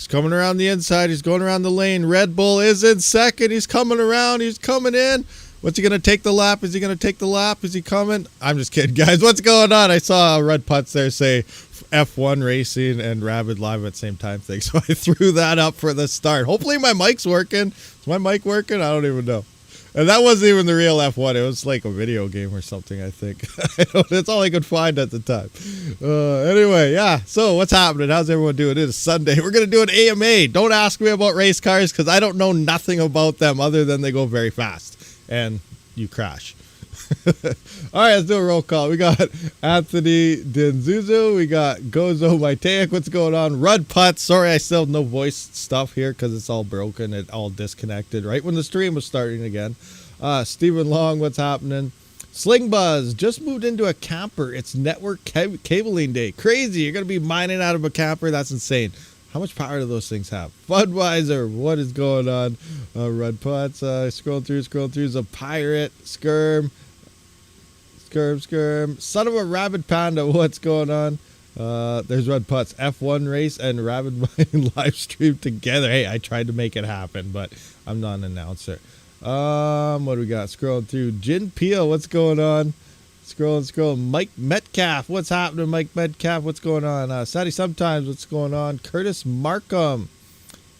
He's coming around the inside. He's going around the lane. Red Bull is in second. He's coming around. He's coming in. What's he going to take the lap? Is he going to take the lap? Is he coming? I'm just kidding, guys. What's going on? I saw Red Putts there say F1 Racing and Rabid live at the same time thing. So I threw that up for the start. Hopefully my mic's working. Is my mic working? I don't even know. And that wasn't even the real F1. It was like a video game or something, I think. That's all I could find at the time. Anyway, yeah. So what's happening? How's everyone doing? It is Sunday. We're going to do an AMA. Don't ask me about race cars because I don't know nothing about them other than they go very fast. And you crash. All right, let's do a roll call. We got Anthony Denzuzo. We got Gozo Maiteic. What's going on? Rud Putz. Sorry, I still have no voice stuff here because it's all broken. It all disconnected right when the stream was starting again. Stephen Long, what's happening? Sling Buzz just moved into a camper. It's network cabling day. Crazy. You're going to be mining out of a camper. That's insane. How much power do those things have? Budweiser, what is going on? Rud Putz, scroll through. The Pirate, Skirm. Son of a Rabid Panda, what's going on? There's Rud Putz, F1 race and Rabid mining live stream together. Hey, I tried to make it happen, but I'm not an announcer. What do we got? Scrolling through. Jin Peel, what's going on? Scrolling. Mike Metcalf, what's happening? Mike Metcalf, what's going on? Sadie Sometimes, what's going on? Curtis Markham,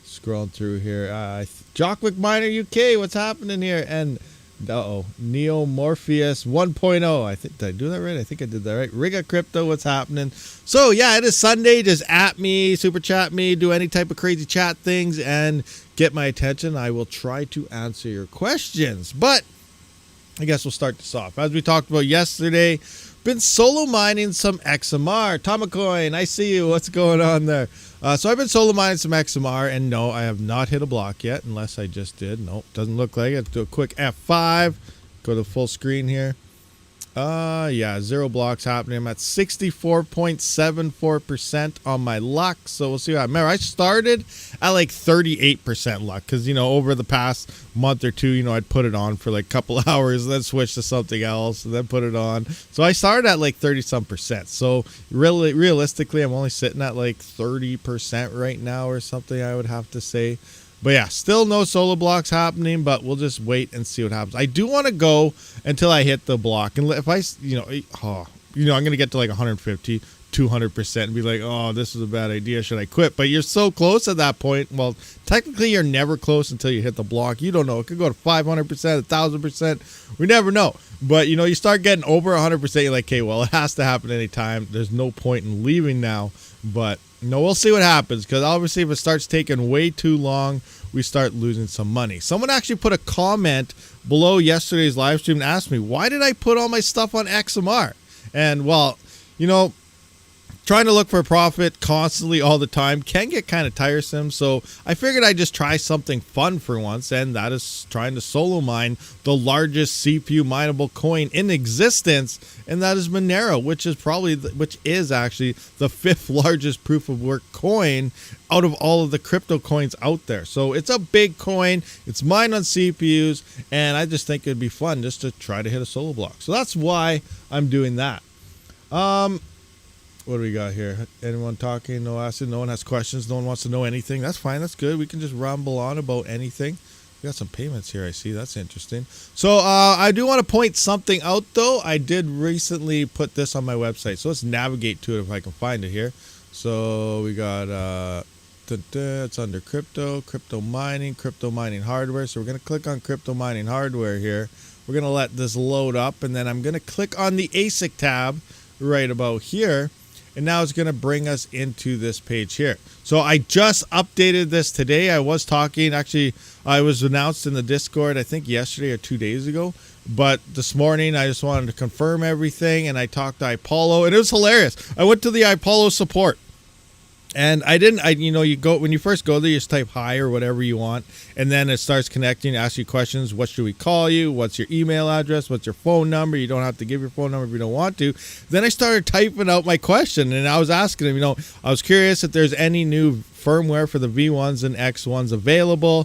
scrolling through here. Jock McMiner UK, what's happening here? And Neo Morpheus 1.0. I think, did I do that right? I think I did that right. Riga Crypto, what's happening? So yeah, it is Sunday. Just at me, super chat me, do any type of crazy chat things, and get my attention. I will try to answer your questions, but I guess we'll start this off. As we talked about yesterday, been solo mining some XMR. Tomacoin, I see you. What's going on there? So I've been solo mining some XMR, and no, I have not hit a block yet, unless I just did. Nope, doesn't look like it. Do a quick F5. Go to full screen here. Yeah, 0 blocks happening. I'm at 64.74% on my luck. So we'll see what I remember. I started at like 38% luck because, you know, over the past month or two, you know, I'd put it on for like a couple of hours, then switch to something else, and then put it on. So I started at like 30-some%. So really, realistically, I'm only sitting at like 30% right now or something, I would have to say. But yeah, still no solo blocks happening, but we'll just wait and see what happens. I do want to go until I hit the block. And if I, I'm going to get to like 150, 200% and be like, oh, this is a bad idea. Should I quit? But you're so close at that point. Well, technically you're never close until you hit the block. You don't know. It could go to 500%, 1,000%. We never know. But, you know, you start getting over 100%. You're like, okay, well, it has to happen anytime. There's no point in leaving now. But no, we'll see what happens, because obviously if it starts taking way too long, we start losing some money. Someone actually put a comment below yesterday's live stream and asked me, why did I put all my stuff on XMR? And, well, you know, trying to look for a profit constantly all the time can get kind of tiresome. So I figured I'd just try something fun for once, and that is trying to solo mine the largest CPU mineable coin in existence, and that is Monero, which is actually the 5th largest proof of work coin out of all of the crypto coins out there. So it's a big coin. It's mined on CPUs, and I just think it'd be fun just to try to hit a solo block. So that's why I'm doing that. What do we got here? Anyone talking? No asking. No one has questions. No one wants to know anything. That's fine. That's good. We can just ramble on about anything. We got some payments here, I see. That's interesting. So I do want to point something out, though. I did recently put this on my website. So let's navigate to it if I can find it here. So we got, it's under crypto mining hardware. So we're going to click on crypto mining hardware here. We're going to let this load up, and then I'm going to click on the ASIC tab right about here. And now it's going to bring us into this page here. So I just updated this today. I was talking, actually, I was announced in the Discord, I think yesterday or 2 days ago. But this morning, I just wanted to confirm everything. And I talked to iPollo, and it was hilarious. I went to the iPollo support. And you go, when you first go there, you just type hi or whatever you want. And then it starts connecting, asks you questions. What should we call you? What's your email address? What's your phone number? You don't have to give your phone number if you don't want to. Then I started typing out my question, and I was asking him, I was curious if there's any new firmware for the V1s and X1s available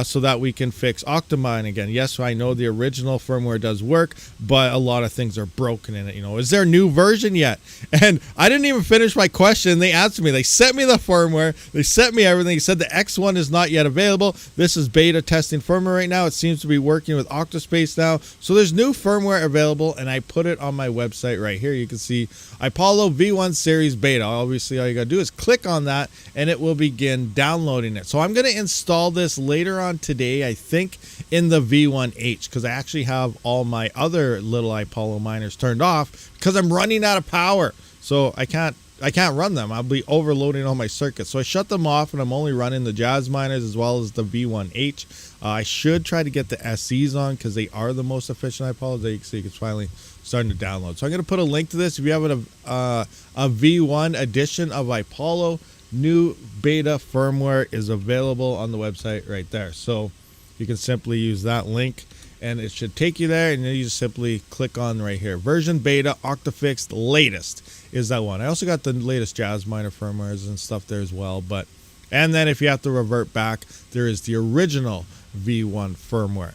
so that we can fix Octa again. Yes, I know the original firmware does work, but a lot of things are broken in it. You know, is there a new version yet? And I didn't even finish my question. They answered me. They sent me the firmware. They sent me everything. He said the X1 is not yet available. This is beta testing firmware right now. It seems to be working with Octa.Space now. So there's new firmware available, and I put it on my website right here. You can see Apollo V1 Series Beta. Obviously, all you got to do is click on that, and it will begin downloading it. So I'm going to install this later on today, I think, in the V1H, because I actually have all my other little Apollo miners turned off because I'm running out of power. So I can't run them. I'll be overloading all my circuits. So I shut them off, and I'm only running the Jazz miners as well as the V1H. I should try to get the SEs on because they are the most efficient Apollos. There you can see it's finally starting to download. So I'm going to put a link to this. If you have a V1 edition of Apollo, new beta firmware is available on the website right there. So you can simply use that link, and it should take you there, and then you just simply click on right here. Version beta, Octafix latest is that one. I also got the latest Jazz miner firmwares and stuff there as well. And then if you have to revert back, there is the original V1 firmware.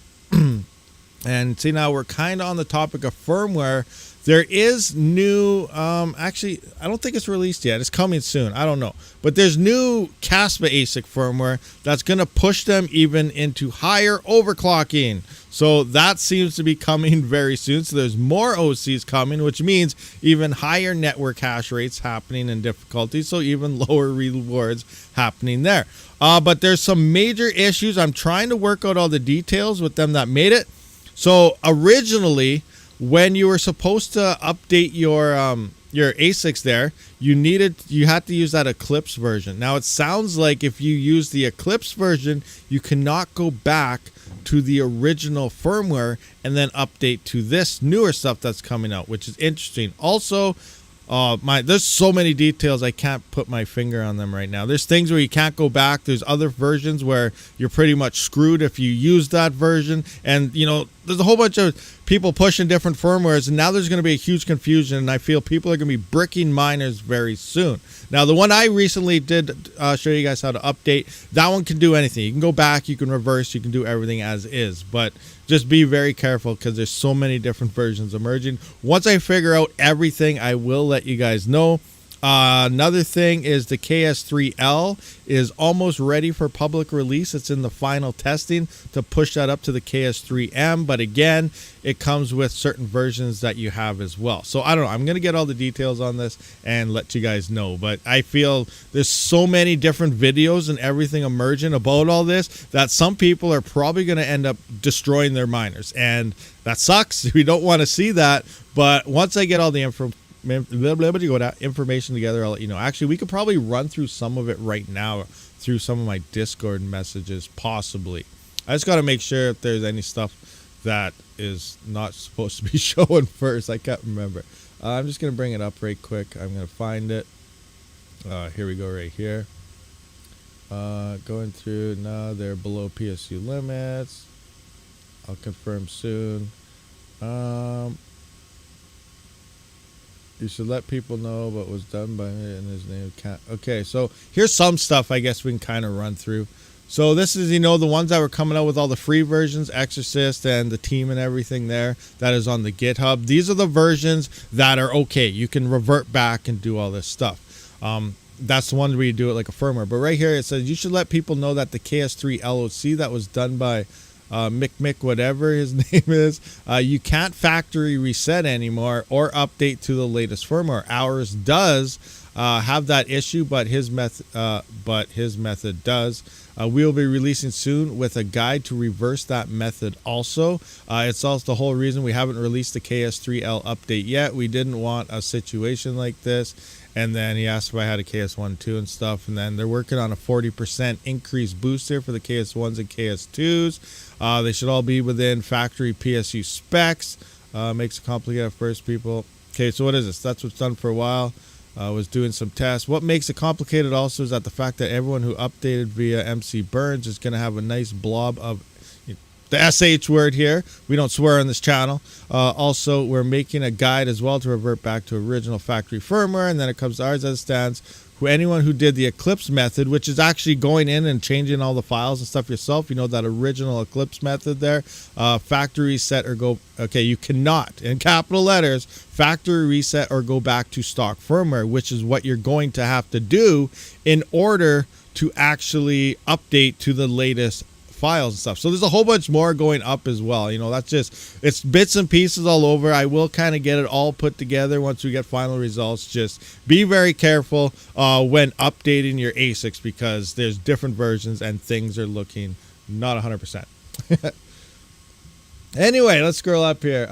And see, now we're kind of on the topic of firmware. There is new, actually, I don't think it's released yet. It's coming soon. I don't know. But there's new Kaspa ASIC firmware that's going to push them even into higher overclocking. So that seems to be coming very soon. So there's more OCs coming, which means even higher network hash rates happening in difficulty. So even lower rewards happening there. But there's some major issues. I'm trying to work out all the details with them that made it. So originally, when you were supposed to update your ASICs there, you had to use that Eclipse version. Now it sounds like if you use the Eclipse version, you cannot go back to the original firmware and then update to this newer stuff that's coming out, which is interesting. Also, there's so many details I can't put my finger on them right now. There's things where you can't go back. There's other versions where you're pretty much screwed if you use that version. And, you know, there's a whole bunch of people pushing different firmwares, and now there's going to be a huge confusion, and I feel people are going to be bricking miners very soon. Now, the one I recently did show you guys how to update, that one can do anything. You can go back, you can reverse, you can do everything as is, but just be very careful because there's so many different versions emerging. Once I figure out everything, I will let you guys know. Another thing is the KS3L is almost ready for public release. It's in the final testing to push that up to the KS3M. But again, it comes with certain versions that you have as well. So I don't know. I'm going to get all the details on this and let you guys know. But I feel there's so many different videos and everything emerging about all this that some people are probably going to end up destroying their miners. And that sucks. We don't want to see that. But once I get all the information together, I'll let you know. Actually, we could probably run through some of it right now through some of my Discord messages, possibly. I just got to make sure if there's any stuff that is not supposed to be showing first. I can't remember. I'm just going to bring it up right quick. I'm going to find it. Here we go right here. Going through. No, they're below PSU limits. I'll confirm soon. You should let people know what was done by me and his name. Okay, so here's some stuff I guess we can kind of run through. So this is, you know, the ones that were coming out with all the free versions, Exorcist and the team and everything there. That is on the GitHub. These are the versions that are okay. You can revert back and do all this stuff. That's the one where you do it like a firmware. But right here it says you should let people know that the KS3 LOC that was done by Mick, whatever his name is, you can't factory reset anymore or update to the latest firmware. Ours does have that issue, but his method does. We'll be releasing soon with a guide to reverse that method also. It's also the whole reason we haven't released the KS3L update yet. We didn't want a situation like this. And then he asked if I had a KS1-2 and stuff. And then they're working on a 40% increase booster for the KS1s and KS2s. They should all be within factory PSU specs. Makes it complicated at first, people. Okay, so what is this? That's what's done for a while. Was doing some tests. What makes it complicated also is that the fact that everyone who updated via MC Burns is going to have a nice blob of the SH word here. We don't swear on this channel. Also, we're making a guide as well to revert back to original factory firmware, and then it comes to ours as it stands. anyone who did the Eclipse method, which is actually going in and changing all the files and stuff yourself, you know, that original Eclipse method there, factory reset or go, okay, you cannot, in capital letters, factory reset or go back to stock firmware, which is what you're going to have to do in order to actually update to the latest files and stuff. So there's a whole bunch more going up as well. You know, that's just, it's bits and pieces all over. I will kind of get it all put together once we get final results. Just be very careful when updating your ASICs, because there's different versions and things are looking not 100%. Anyway, let's scroll up here.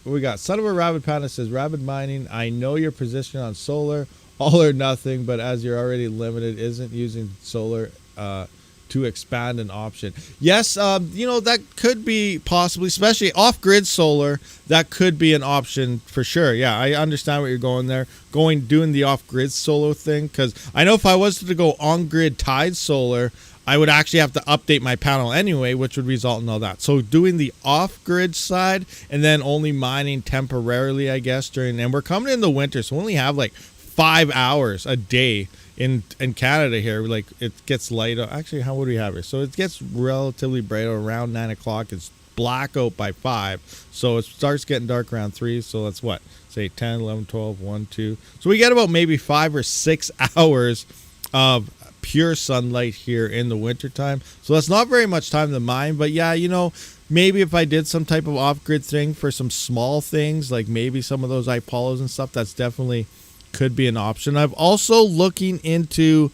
We got Son of a Rabid Panda says, Rabid mining, I know your position on solar, all or nothing, but as you're already limited, isn't using solar to expand an option? Yes, you know, that could be possibly, especially off-grid solar, that could be an option for sure. Yeah, I understand what you're going there, doing the off-grid solar thing, because I know if I was to go on-grid tide solar, I would actually have to update my panel anyway, which would result in all that. So doing the off-grid side and then only mining temporarily, I guess, and we're coming in the winter, so we only have like 5 hours a day in Canada here. Like, it gets light. Actually, how would we have it? So it gets relatively bright around 9 o'clock. It's blackout by 5. So it starts getting dark around 3. So that's what? Say 10, 11, 12, 1, 2. So we get about maybe 5 or 6 hours of pure sunlight here in the wintertime. So that's not very much time to mine. But yeah, you know, maybe if I did some type of off-grid thing for some small things, like maybe some of those iPolos and stuff, that's definitely could be an option. I've also looking into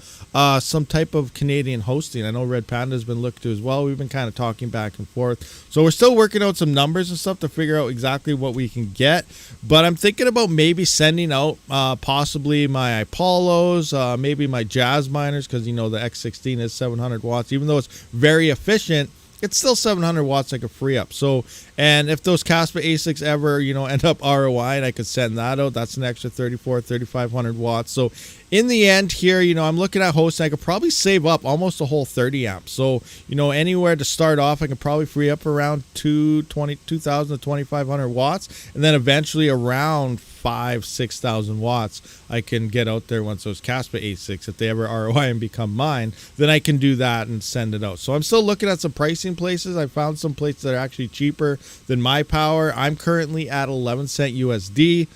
some type of Canadian hosting. I know Red Panda's been looked to as well. We've been kind of talking back and forth. So we're still working out some numbers and stuff to figure out exactly what we can get. But I'm thinking about maybe sending out possibly my iPolos, maybe my Jazz miners, because, you know, the X16 is 700 watts. Even though it's very efficient, it's still 700 watts I could free up. So, and if those Kaspa ASICs ever, you know, end up ROI and I could send that out, that's an extra 3,500 watts. So in the end here, you know, I'm looking at hosting. I could probably save up almost a whole 30 amps. So, you know, anywhere to start off, I could probably free up around 2,000 to 2,500 watts. And then eventually around 5,000-6,000 watts I can get out there once those Kaspa ASICs, if they ever ROI and become mine, then I can do that and send it out. So I'm still looking at some pricing places. I found some places that are actually cheaper than my power. I'm currently at 11 cent USD,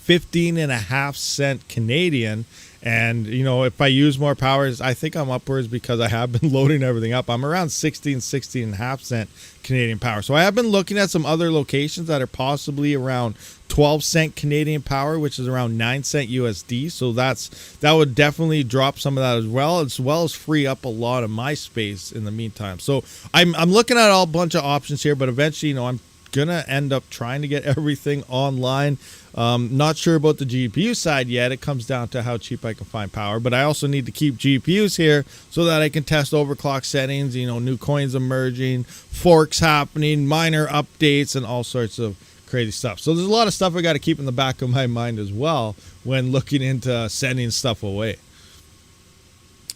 15.5 cent Canadian. And, you know, if I use more powers, I think I'm upwards, because I have been loading everything up. I'm around 16.5 cent Canadian power. So I have been looking at some other locations that are possibly around 12 cent Canadian power, which is around 9 cent USD. So that would definitely drop some of that as well as free up a lot of my space in the meantime. So I'm looking at a bunch of options here, but eventually, you know, I'm gonna end up trying to get everything online. Not sure about the GPU side yet. It comes down to how cheap I can find power, but I also need to keep GPUs here so that I can test overclock settings, you know, new coins emerging, forks happening, minor updates, and all sorts of crazy stuff. So there's a lot of stuff I got to keep in the back of my mind as well when looking into sending stuff away.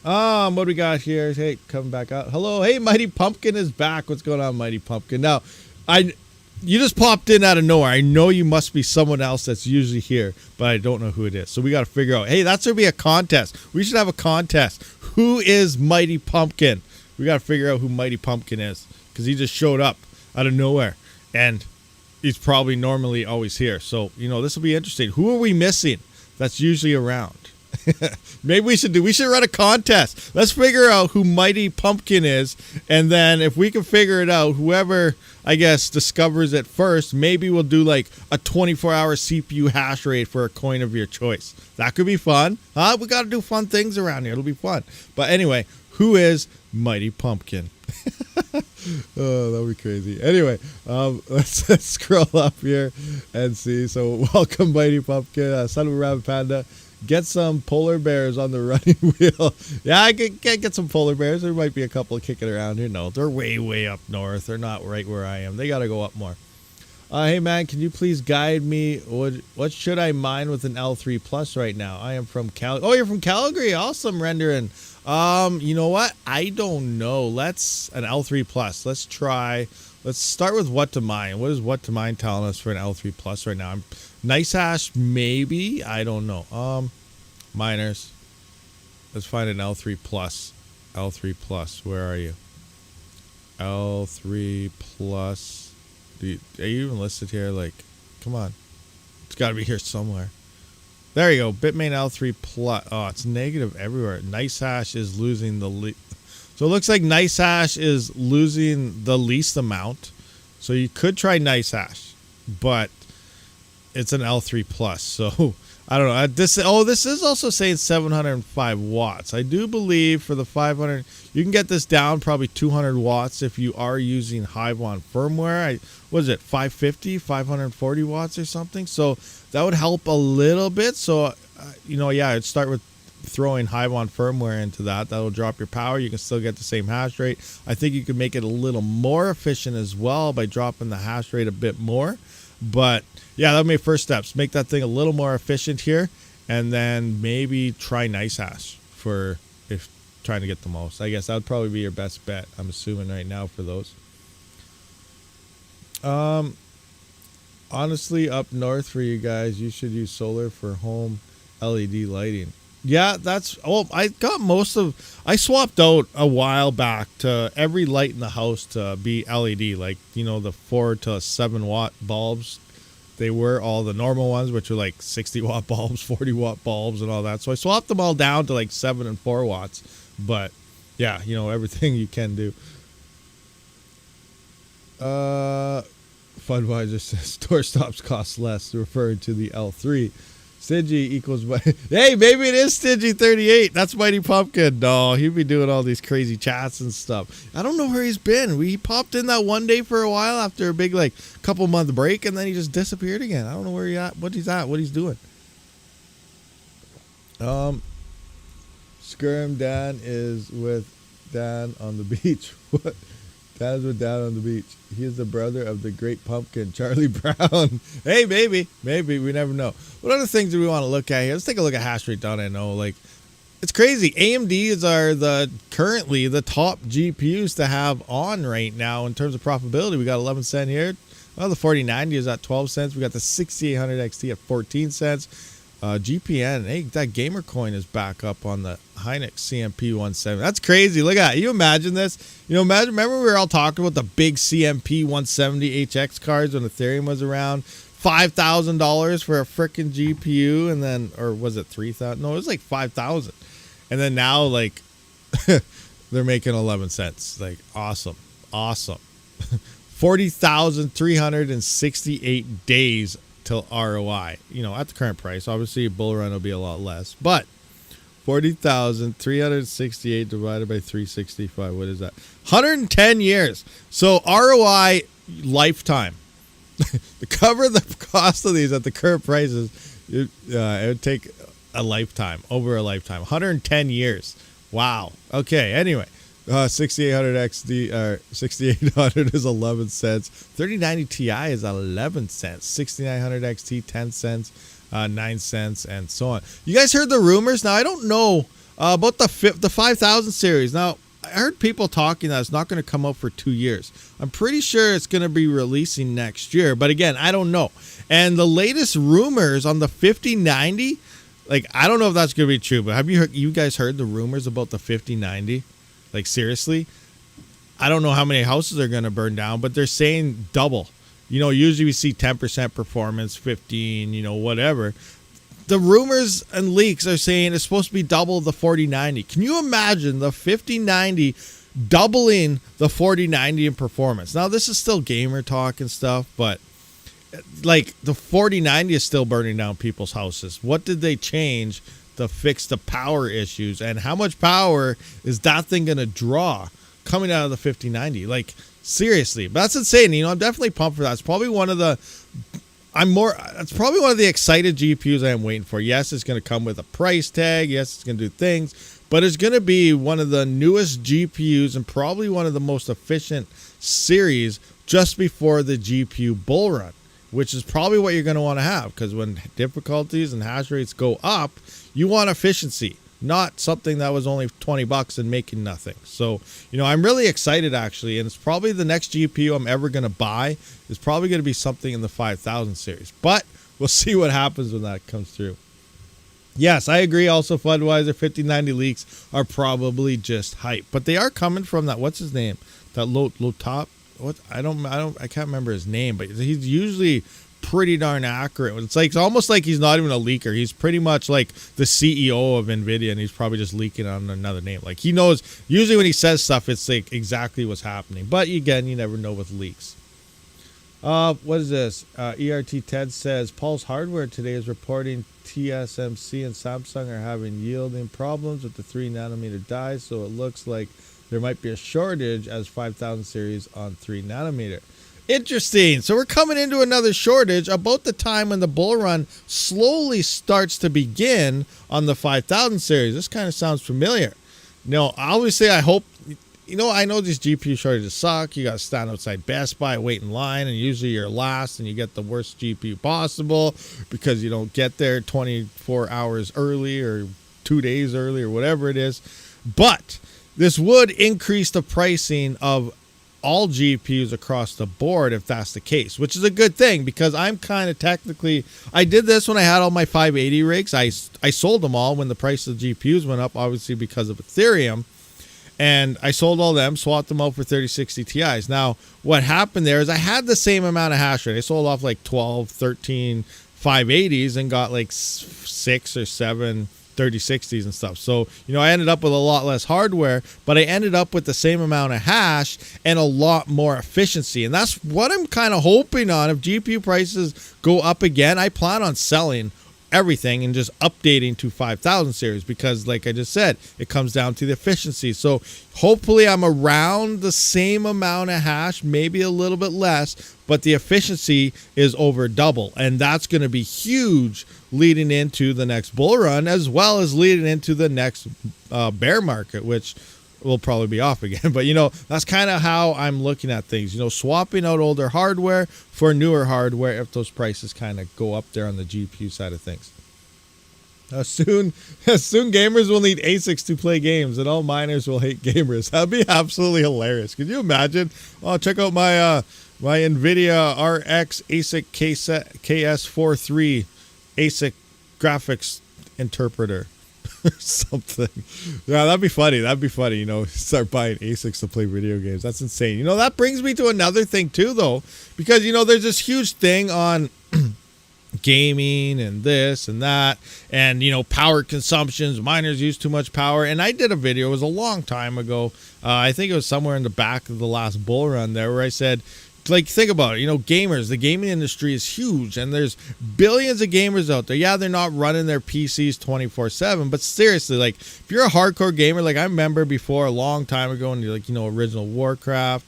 What do we got here? Hey, coming back out. Hello. Hey, Mighty Pumpkin is back. What's going on, Mighty Pumpkin? Now, you just popped in out of nowhere. I know you must be someone else that's usually here, but I don't know who it is. So we got to figure out, hey, that's going to be a contest. We should have a contest. Who is Mighty Pumpkin? We got to figure out who Mighty Pumpkin is, because he just showed up out of nowhere, and he's probably normally always here. So, you know, this will be interesting. Who are we missing that's usually around? Maybe we should run a contest. Let's figure out who Mighty Pumpkin is, and then if we can figure it out, whoever, I guess, discovers it first, maybe we'll do like a 24-hour CPU hash rate for a coin of your choice. That could be fun. We got to do fun things around here. It'll be fun. But anyway, who is Mighty Pumpkin? Oh, that'll be crazy. Anyway, let's scroll up here and see. So welcome, Mighty Pumpkin, Son of a Rabid Panda. Get some polar bears on the running wheel. Yeah, I can get some polar bears. There might be a couple kicking around here. No, they're way up north. They're not right where I am. They got to go up more. Hey, man, can you please guide me? What should I mine with an L3 Plus right now? I am from Calgary. Oh, you're from Calgary. Awesome, rendering. You know what? I don't know. An L3 Plus. Let's try. Let's start with what to mine. What is what to mine telling us for an L3 Plus right now? Nice hash, maybe. I don't know. Miners. Let's find an L3 plus. L3 plus. Where are you? L3 plus. Are you even listed here? Like, come on. It's got to be here somewhere. There you go. Bitmain L3 plus. Oh, it's negative everywhere. NiceHash is losing the so it looks like NiceHash is losing the least amount. So you could try NiceHash, but it's an L3 plus. So I don't know. This is also saying 705 watts. I do believe for the 500, you can get this down probably 200 watts if you are using Hive on firmware. What is it, 550, 540 watts or something? So that would help a little bit. So, yeah, I'd start with throwing Hive on firmware into that. That'll drop your power. You can still get the same hash rate. I think you could make it a little more efficient as well by dropping the hash rate a bit more. But yeah, that'll be first steps. Make that thing a little more efficient here, and then maybe try NiceHash for if trying to get the most. I guess that would probably be your best bet, I'm assuming right now for those. Honestly, up north for you guys, you should use solar for home LED lighting. Yeah, I swapped out a while back to every light in the house to be LED, like, the 4 to 7 watt bulbs. They were all the normal ones, which are like 60 watt bulbs, 40 watt bulbs and all that. So I swapped them all down to like 7 and 4 watts. But yeah, everything you can do. Fundwiser says store stops cost less, referring to the L3. Stingy equals hey, maybe it is Stingy 38. That's Mighty Pumpkin. No, he'd be doing all these crazy chats and stuff. I don't know where he's been. He popped in that one day for a while after a big couple month break, and then he just disappeared again. I don't know where he's at, what he's doing. Skirm Dan is with Dan on the beach. What? Dan is with Dan on the beach. He is the brother of the great pumpkin, Charlie Brown. Hey, maybe. We never know. What other things do we want to look at here? Let's take a look at hash rate down. I know, it's crazy. AMDs are currently the top GPUs to have on right now in terms of profitability. We got 11 cents here. Well, the 4090 is at 12 cents. We got the 6800 XT at 14 cents. GPN, hey, that gamer coin is back up on the Hynix CMP 170. That's crazy. Look at it. You imagine this? Remember we were all talking about the big CMP 170 HX cards when Ethereum was around? $5,000 for a freaking GPU, and then, or was it 3,000? No, it was like 5,000. And then now, they're making 11 cents. Awesome. 40,368 days till ROI, at the current price. Obviously, a bull run will be a lot less, but 40,368 divided by 365. What is that? 110 years. So ROI lifetime. To cover the cost of these at the current prices, it would take a lifetime, over a lifetime. 110 years. Wow. Okay. Anyway. 6800 XD 6800 is 11 cents. 3090 Ti is 11 cents. 6900 XT 10 cents, 9 cents, and so on. You guys heard the rumors? Now I don't know about the 5000 series. Now I heard people talking that it's not going to come out for 2 years. I'm pretty sure it's going to be releasing next year, but again, I don't know. And the latest rumors on the 5090, I don't know if that's going to be true, but have you guys heard the rumors about the 5090? Seriously, I don't know how many houses are going to burn down, but they're saying double. Usually we see 10% performance, 15, whatever. The rumors and leaks are saying it's supposed to be double the 4090. Can you imagine the 5090 doubling the 4090 in performance? Now, this is still gamer talk and stuff, but the 4090 is still burning down people's houses. What did they change to fix the power issues, and how much power is that thing going to draw coming out of the 5090? Seriously, but that's insane. I'm definitely pumped for that. It's probably one of the excited GPUs I am waiting for. Yes, it's going to come with a price tag. Yes, it's going to do things, but it's going to be one of the newest GPUs and probably one of the most efficient series just before the GPU bull run, which is probably what you're going to want to have, because when difficulties and hash rates go up, you want efficiency, not something that was only $20 and making nothing. So, I'm really excited, actually, and it's probably the next GPU I'm ever going to buy is probably going to be something in the 5000 series. But we'll see what happens when that comes through. Yes, I agree. Also, Floodweiser 5090 leaks are probably just hype, but they are coming from that. What's his name? That low top. What I can't remember his name, but he's usually pretty darn accurate. It's almost like he's not even a leaker. He's pretty much like the CEO of Nvidia, and he's probably just leaking on another name. Like he knows. Usually when he says stuff, it's like exactly what's happening. But again, you never know with leaks. What is this? ERT Ted says Pulse Hardware today is reporting TSMC and Samsung are having yielding problems with the 3nm die, so it looks like there might be a shortage as 5000 series on 3nm. Interesting. So we're coming into another shortage about the time when the bull run slowly starts to begin on the 5000 series. This kind of sounds familiar. No, obviously I hope. I know these GPU shortages suck. You got to stand outside Best Buy, wait in line, and usually you're last and you get the worst GPU possible because you don't get there 24 hours early or 2 days early or whatever it is. But this would increase the pricing of all GPUs across the board if that's the case, which is a good thing because I'm kind of technically, I did this when I had all my 580 rigs. I sold them all when the price of the GPUs went up, obviously because of Ethereum. And I sold all them, swapped them out for 3060 Ti's. Now, what happened there is I had the same amount of hash rate. I sold off like 12, 13 580s and got like 6 or 7 3060s and stuff. So, I ended up with a lot less hardware, but I ended up with the same amount of hash and a lot more efficiency. And that's what I'm kind of hoping on. If GPU prices go up again, I plan on selling everything and just updating to 5000 series because like I just said, it comes down to the efficiency. So hopefully I'm around the same amount of hash, maybe a little bit less, but the efficiency is over double, and that's going to be huge leading into the next bull run as well as leading into the next bear market, which will probably be off again. But that's kind of how I'm looking at things, swapping out older hardware for newer hardware if those prices kind of go up there on the GPU side of things. Soon gamers will need ASICs to play games and all miners will hate gamers. That'd be absolutely hilarious. Could you imagine? Oh, check out my my NVIDIA RX ASIC KS43 ASIC graphics interpreter. Something. Yeah, that'd be funny. Start buying ASICs to play video games. That's insane. That brings me to another thing too, though, because there's this huge thing on gaming and this and that, and power consumptions. Miners use too much power, and I did a video. It was a long time ago. I think it was somewhere in the back of the last bull run there, where I said, like, think about it. Gamers, the gaming industry is huge, and there's billions of gamers out there. Yeah, they're not running their PCs 24/7, but seriously, like, if you're a hardcore gamer, like I remember before a long time ago, and original Warcraft,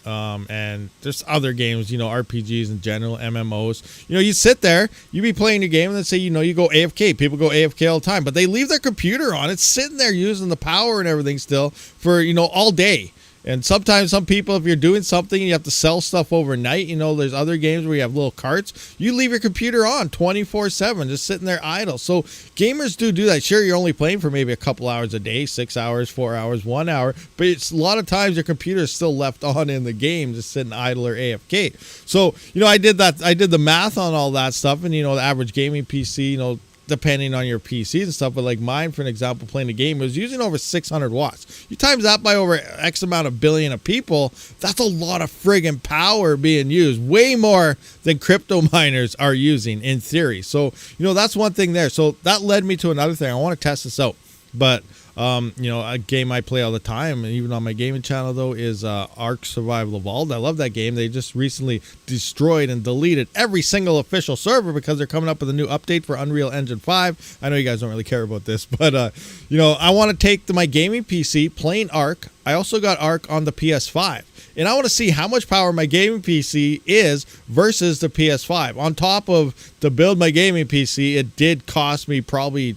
and there's other games, RPGs in general, MMOs. You sit there, you be playing your game, and then say, you go AFK. People go AFK all the time, but they leave their computer on. It's sitting there using the power and everything still for all day. And sometimes some people, if you're doing something, you have to sell stuff overnight. There's other games where you have little carts. You leave your computer on 24/7, just sitting there idle. So gamers do that. Sure, you're only playing for maybe a couple hours a day, 6 hours, 4 hours, 1 hour. But it's a lot of times your computer is still left on in the game, just sitting idle or AFK. So, I did that. I did the math on all that stuff. And, the average gaming PC, depending on your PCs and stuff, but like mine, for an example, playing a game, was using over 600 watts. You times that by over X amount of billion of people, that's a lot of friggin' power being used, way more than crypto miners are using in theory. So, that's one thing there. So that led me to another thing. I want to test this out, but a game I play all the time, and even on my gaming channel, though, is Ark Survival Evolved. I love that game. They just recently destroyed and deleted every single official server because they're coming up with a new update for Unreal Engine 5. I know you guys don't really care about this, but, I want to take my gaming PC, playing Ark. I also got Ark on the PS5. And I want to see how much power my gaming PC is versus the PS5. On top of to build my gaming PC, it did cost me probably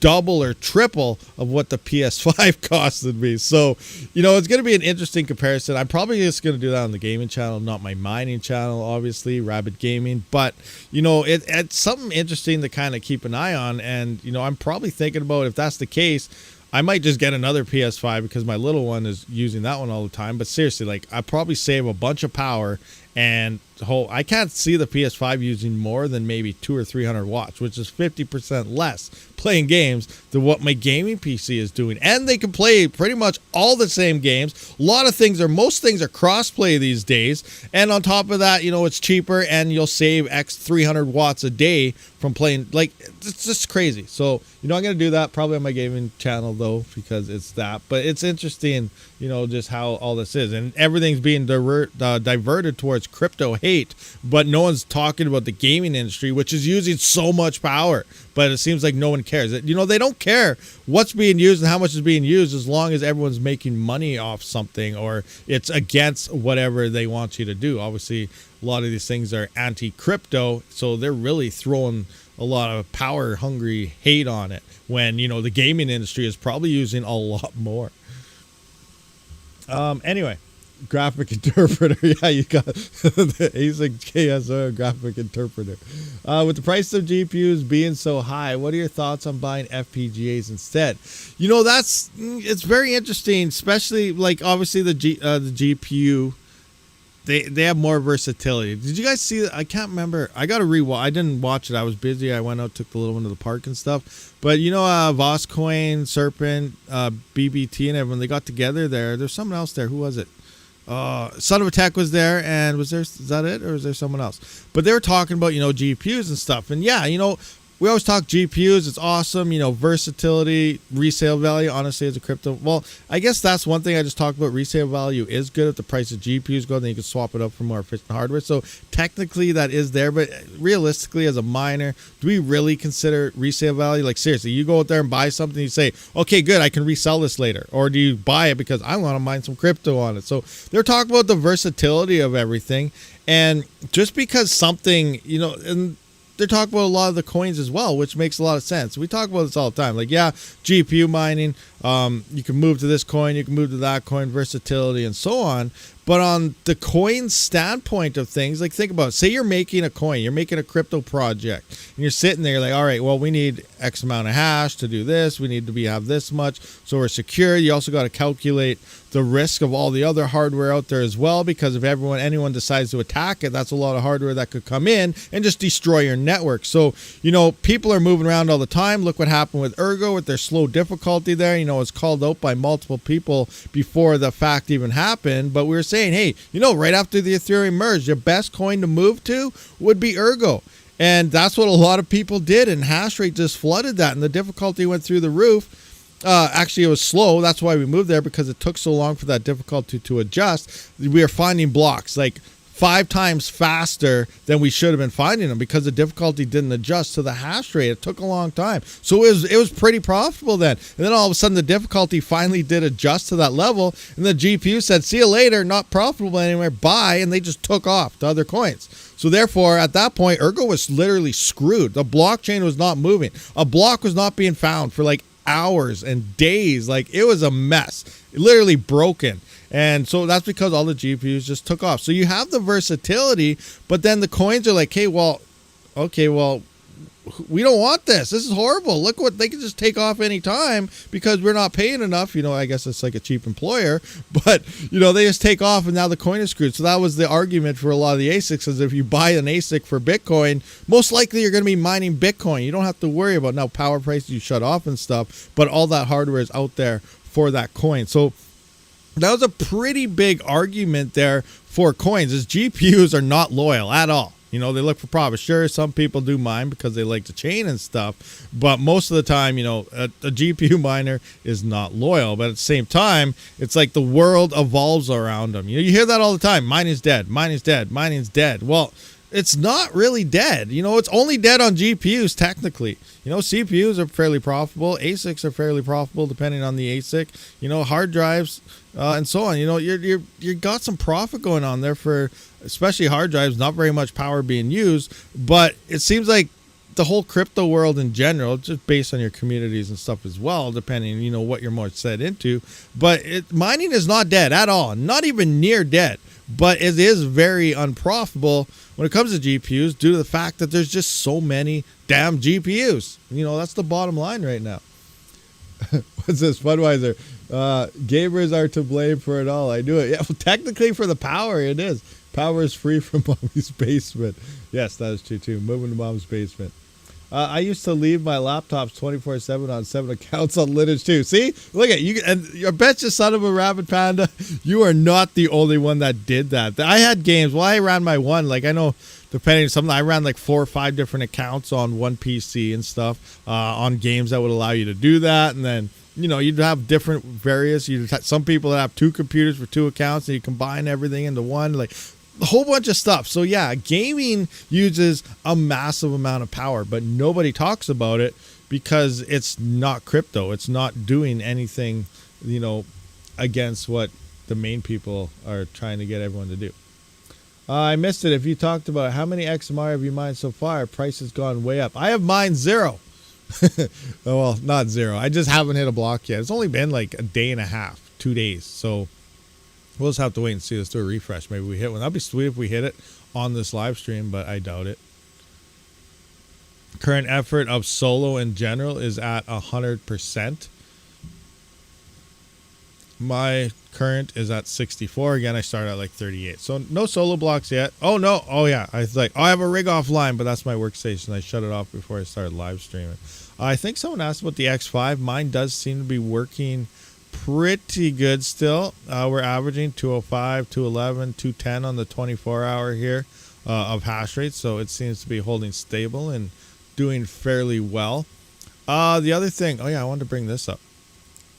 double or triple of what the PS5 costed me. So, it's going to be an interesting comparison. I'm probably just going to do that on the gaming channel, not my mining channel, obviously, Rabid Gaming. But, it's something interesting to kind of keep an eye on. And, I'm probably thinking about, if that's the case, I might just get another PS5 because my little one is using that one all the time. But seriously, like, I probably save a bunch of power And I can't see the PS5 using more than maybe 200 or 300 watts, which is 50% less playing games than what my gaming PC is doing. And they can play pretty much all the same games. Most things are cross-play these days. And on top of that, it's cheaper, and you'll save 300 watts a day from playing. Like, it's just crazy. So, I'm going to do that probably on my gaming channel, though, because it's that. But it's interesting, just how all this is. And everything's being diverted towards crypto hate, but no one's talking about the gaming industry, which is using so much power. But it seems like no one cares. They don't care what's being used and how much is being used, as long as everyone's making money off something or it's against whatever they want you to do. Obviously, a lot of these things are anti-crypto, so they're really throwing a lot of power-hungry hate on it when, the gaming industry is probably using a lot more. Anyway. Graphic interpreter. Yeah, you got the ASIC KSO graphic interpreter. With the price of GPUs being so high, what are your thoughts on buying FPGAs instead? It's very interesting, especially like obviously the GPU. They have more versatility. Did you guys see that? I can't remember. I got to rewatch. I didn't watch it. I was busy. I went out, took the little one to the park and stuff. But Voscoin, Serpent, BBT, and everyone, they got together there. There's someone else there. Who was it? Son of a Tech was there, and is that it, or is there someone else? But they were talking about, GPUs and stuff. And yeah, we always talk GPUs. It's awesome, versatility, resale value. Honestly, as a crypto, well, I guess that's one thing I just talked about. Resale value is good if the price of GPUs go, then you can swap it up for more efficient hardware. So technically that is there, but realistically, as a miner, do we really consider resale value? Like seriously, you go out there and buy something, you say, okay, good, I can resell this later, or do you buy it because I want to mine some crypto on it? So they're talking about the versatility of everything, and just because something, and they're talking about a lot of the coins as well, which makes a lot of sense. We talk about this all the time. Like, yeah, GPU mining, you can move to this coin, you can move to that coin, versatility, and so on. But on the coin standpoint of things, like think about it. Say you're making a coin, you're making a crypto project, and you're sitting there, you're like, all right, well, we need X amount of hash to do this. We need to have this much, so we're secure. You also got to calculate the risk of all the other hardware out there as well, because if anyone decides to attack it, that's a lot of hardware that could come in and just destroy your network. So, people are moving around all the time. Look what happened with Ergo with their slow difficulty there. It's called out by multiple people before the fact even happened. But we were saying, hey, right after the Ethereum merge, your best coin to move to would be Ergo. And that's what a lot of people did, and hash rate just flooded that, and the difficulty went through the roof. Actually, it was slow. That's why we moved there, because it took so long for that difficulty to adjust. We are finding blocks like 5 times faster than we should have been finding them, because the difficulty didn't adjust to the hash rate. It took a long time. So it was pretty profitable then. And then all of a sudden the difficulty finally did adjust to that level, and the GPU said, see you later, not profitable anymore, bye, and they just took off to other coins. So therefore, at that point, Ergo was literally screwed. The blockchain was not moving. A block was not being found for like hours and days. Like, it was a mess, literally broken. And so that's because all the GPUs just took off. So you have the versatility, but then the coins are like, hey, well, we don't want this. This is horrible. Look what they can just take off any time because we're not paying enough. I guess it's like a cheap employer, but they just take off, and now the coin is screwed. So that was the argument for a lot of the ASICs, is if you buy an ASIC for Bitcoin, most likely you're going to be mining Bitcoin. You don't have to worry about now power prices you shut off and stuff, but all that hardware is out there for that coin. So that was a pretty big argument there for coins, is GPUs are not loyal at all. They look for profit. Sure, some people do mine because they like the chain and stuff, but most of the time, a GPU miner is not loyal. But at the same time, it's like the world evolves around them. You hear that all the time. Mine is dead. Mine is dead. Mine is dead. Well, it's not really dead. It's only dead on GPUs technically. CPUs are fairly profitable. ASICs are fairly profitable depending on the ASIC. Hard drives and so on. You got some profit going on there for especially hard drives. Not very much power being used, but it seems like the whole crypto world in general, just based on your communities and stuff as well, depending what you're more set into. But mining is not dead at all, not even near dead. But it is very unprofitable when it comes to GPUs due to the fact that there's just so many damn GPUs. That's the bottom line right now. What's this? Budweiser. Gamers are to blame for it all. I knew it. Yeah, well, technically for the power, it is. Power is free from mommy's basement. Yes, that is true too. Moving to mom's basement. I used to leave my laptops 24/7 on 7 accounts on Lineage too. See, look at you, and I bet you, son of a rabbit panda, you are not the only one that did that. I had games. Well, I ran my one. Like I know, depending on something, I ran like 4 or 5 different accounts on one PC and stuff on games that would allow you to do that. And then you'd have different various. Some people that have 2 computers for 2 accounts, and you combine everything into one. Like a whole bunch of stuff. So yeah, gaming uses a massive amount of power, but nobody talks about it because it's not crypto. It's not doing anything, against what the main people are trying to get everyone to do. I missed it. If you talked about how many XMR have you mined so far, price has gone way up. I have mined 0. Oh, well, not 0. I just haven't hit a block yet. It's only been like a day and a half, 2 days. So we'll just have to wait and see. Let's do a refresh. Maybe we hit one. That'd be sweet if we hit it on this live stream, but I doubt it. Current effort of solo in general is at 100%. My current is at 64. Again, I started at like 38. So no solo blocks yet. Oh, no. Oh, yeah. I was like, I have a rig offline, but that's my workstation. I shut it off before I started live streaming. I think someone asked about the X5. Mine does seem to be working pretty good still. We're averaging 205, 211, 210 on the 24-hour here of hash rate. So it seems to be holding stable and doing fairly well. The other thing, I wanted to bring this up.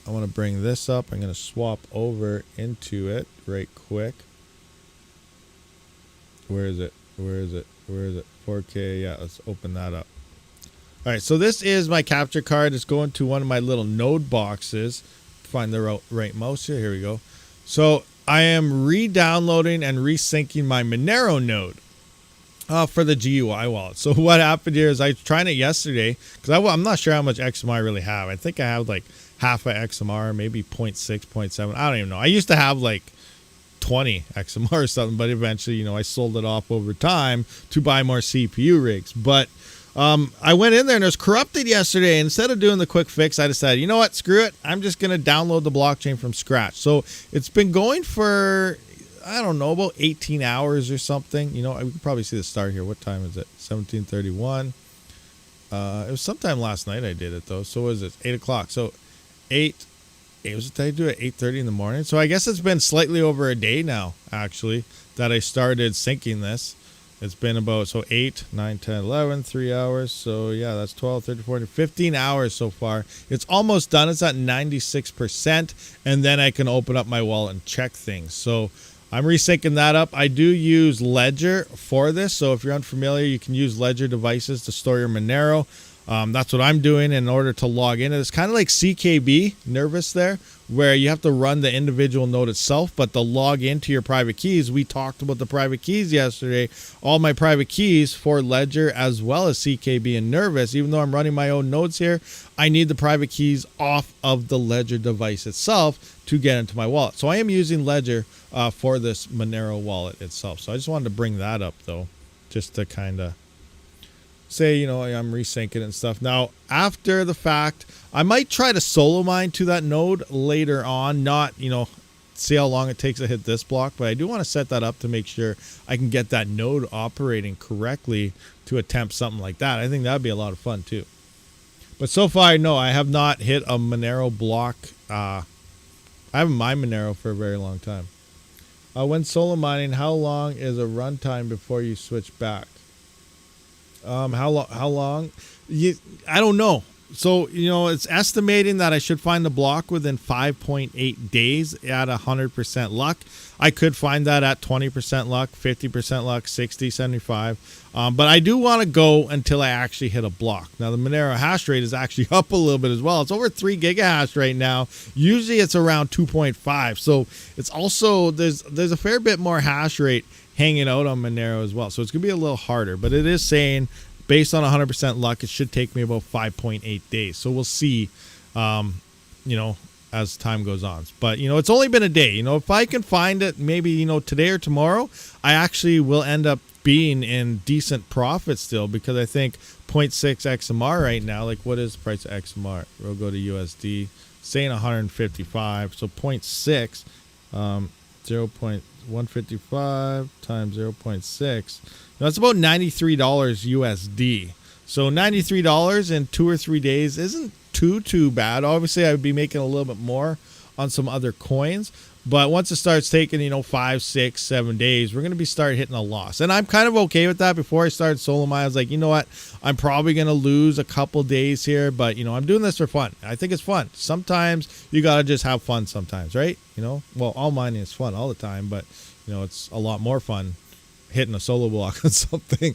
I'm going to swap over into it right quick. Where is it? 4K. Yeah, let's open that up. All right, so this is my capture card. It's going to one of my little node boxes. Find the right mouse here. Here we go. So I am re-downloading and resyncing my Monero node for the GUI wallet. So what happened here is I was trying it yesterday because I'm not sure how much XMR I really have. I think I have like half a XMR, maybe 0.6, 0.7. I don't even know. I used to have like 20 XMR or something, but eventually, I sold it off over time to buy more CPU rigs. But I went in there and it was corrupted yesterday. Instead of doing the quick fix, I decided, you know what, screw it. I'm just going to download the blockchain from scratch. So it's been going for, I don't know, about 18 hours or something. We can probably see the start here. What time is it? 17:31. It was sometime last night I did it though. So what is it? 8 o'clock. So did I do it at 8:30 in the morning? So I guess it's been slightly over a day now, actually, that I started syncing this. It's been about, 8, 9, 10, 11, 3 hours. So yeah, that's 12, 13, 14, 15 hours so far. It's almost done. It's at 96%. And then I can open up my wallet and check things. So I'm resyncing that up. I do use Ledger for this. So if you're unfamiliar, you can use Ledger devices to store your Monero. That's what I'm doing in order to log in. It's kind of like CKB, Nervous there, where you have to run the individual node itself, but to log into your private keys, we talked about the private keys yesterday. All my private keys for Ledger as well as CKB and Nervous, even though I'm running my own nodes here, I need the private keys off of the Ledger device itself to get into my wallet. So I am using Ledger for this Monero wallet itself. So I just wanted to bring that up, though, just to kind of say, I'm resyncing and stuff. Now, after the fact, I might try to solo mine to that node later on, not, see how long it takes to hit this block, but I do want to set that up to make sure I can get that node operating correctly to attempt something like that. I think that'd be a lot of fun too. But so far, no, I have not hit a Monero block. I haven't mined Monero for a very long time. When solo mining, how long is a runtime before you switch back? How long? I don't know. So, it's estimating that I should find the block within 5.8 days at 100% luck. I could find that at 20% luck, 50% luck, 60, 75. But I do want to go until I actually hit a block. Now, the Monero hash rate is actually up a little bit as well. It's over 3 gigahash right now. Usually it's around 2.5. So it's also, there's a fair bit more hash rate hanging out on Monero as well. So it's going to be a little harder, but it is saying based on 100% luck, it should take me about 5.8 days. So we'll see, as time goes on. But, it's only been a day. If I can find it maybe, today or tomorrow, I actually will end up being in decent profit still because I think 0.6 XMR right now, like what is the price of XMR? We'll go to USD, saying 155. So 0.6, 155 times 0.6. That's about $93 USD. So $93 in 2 or 3 days isn't too bad. Obviously, I would be making a little bit more on some other coins. But once it starts taking, 5, 6, 7 days, we're going to be start hitting a loss. And I'm kind of okay with that. Before I started solo mining, I was like, you know what? I'm probably going to lose a couple days here. But, I'm doing this for fun. I think it's fun. Sometimes you got to just have fun sometimes, right? Well, all mining is fun all the time. But, it's a lot more fun hitting a solo block on something.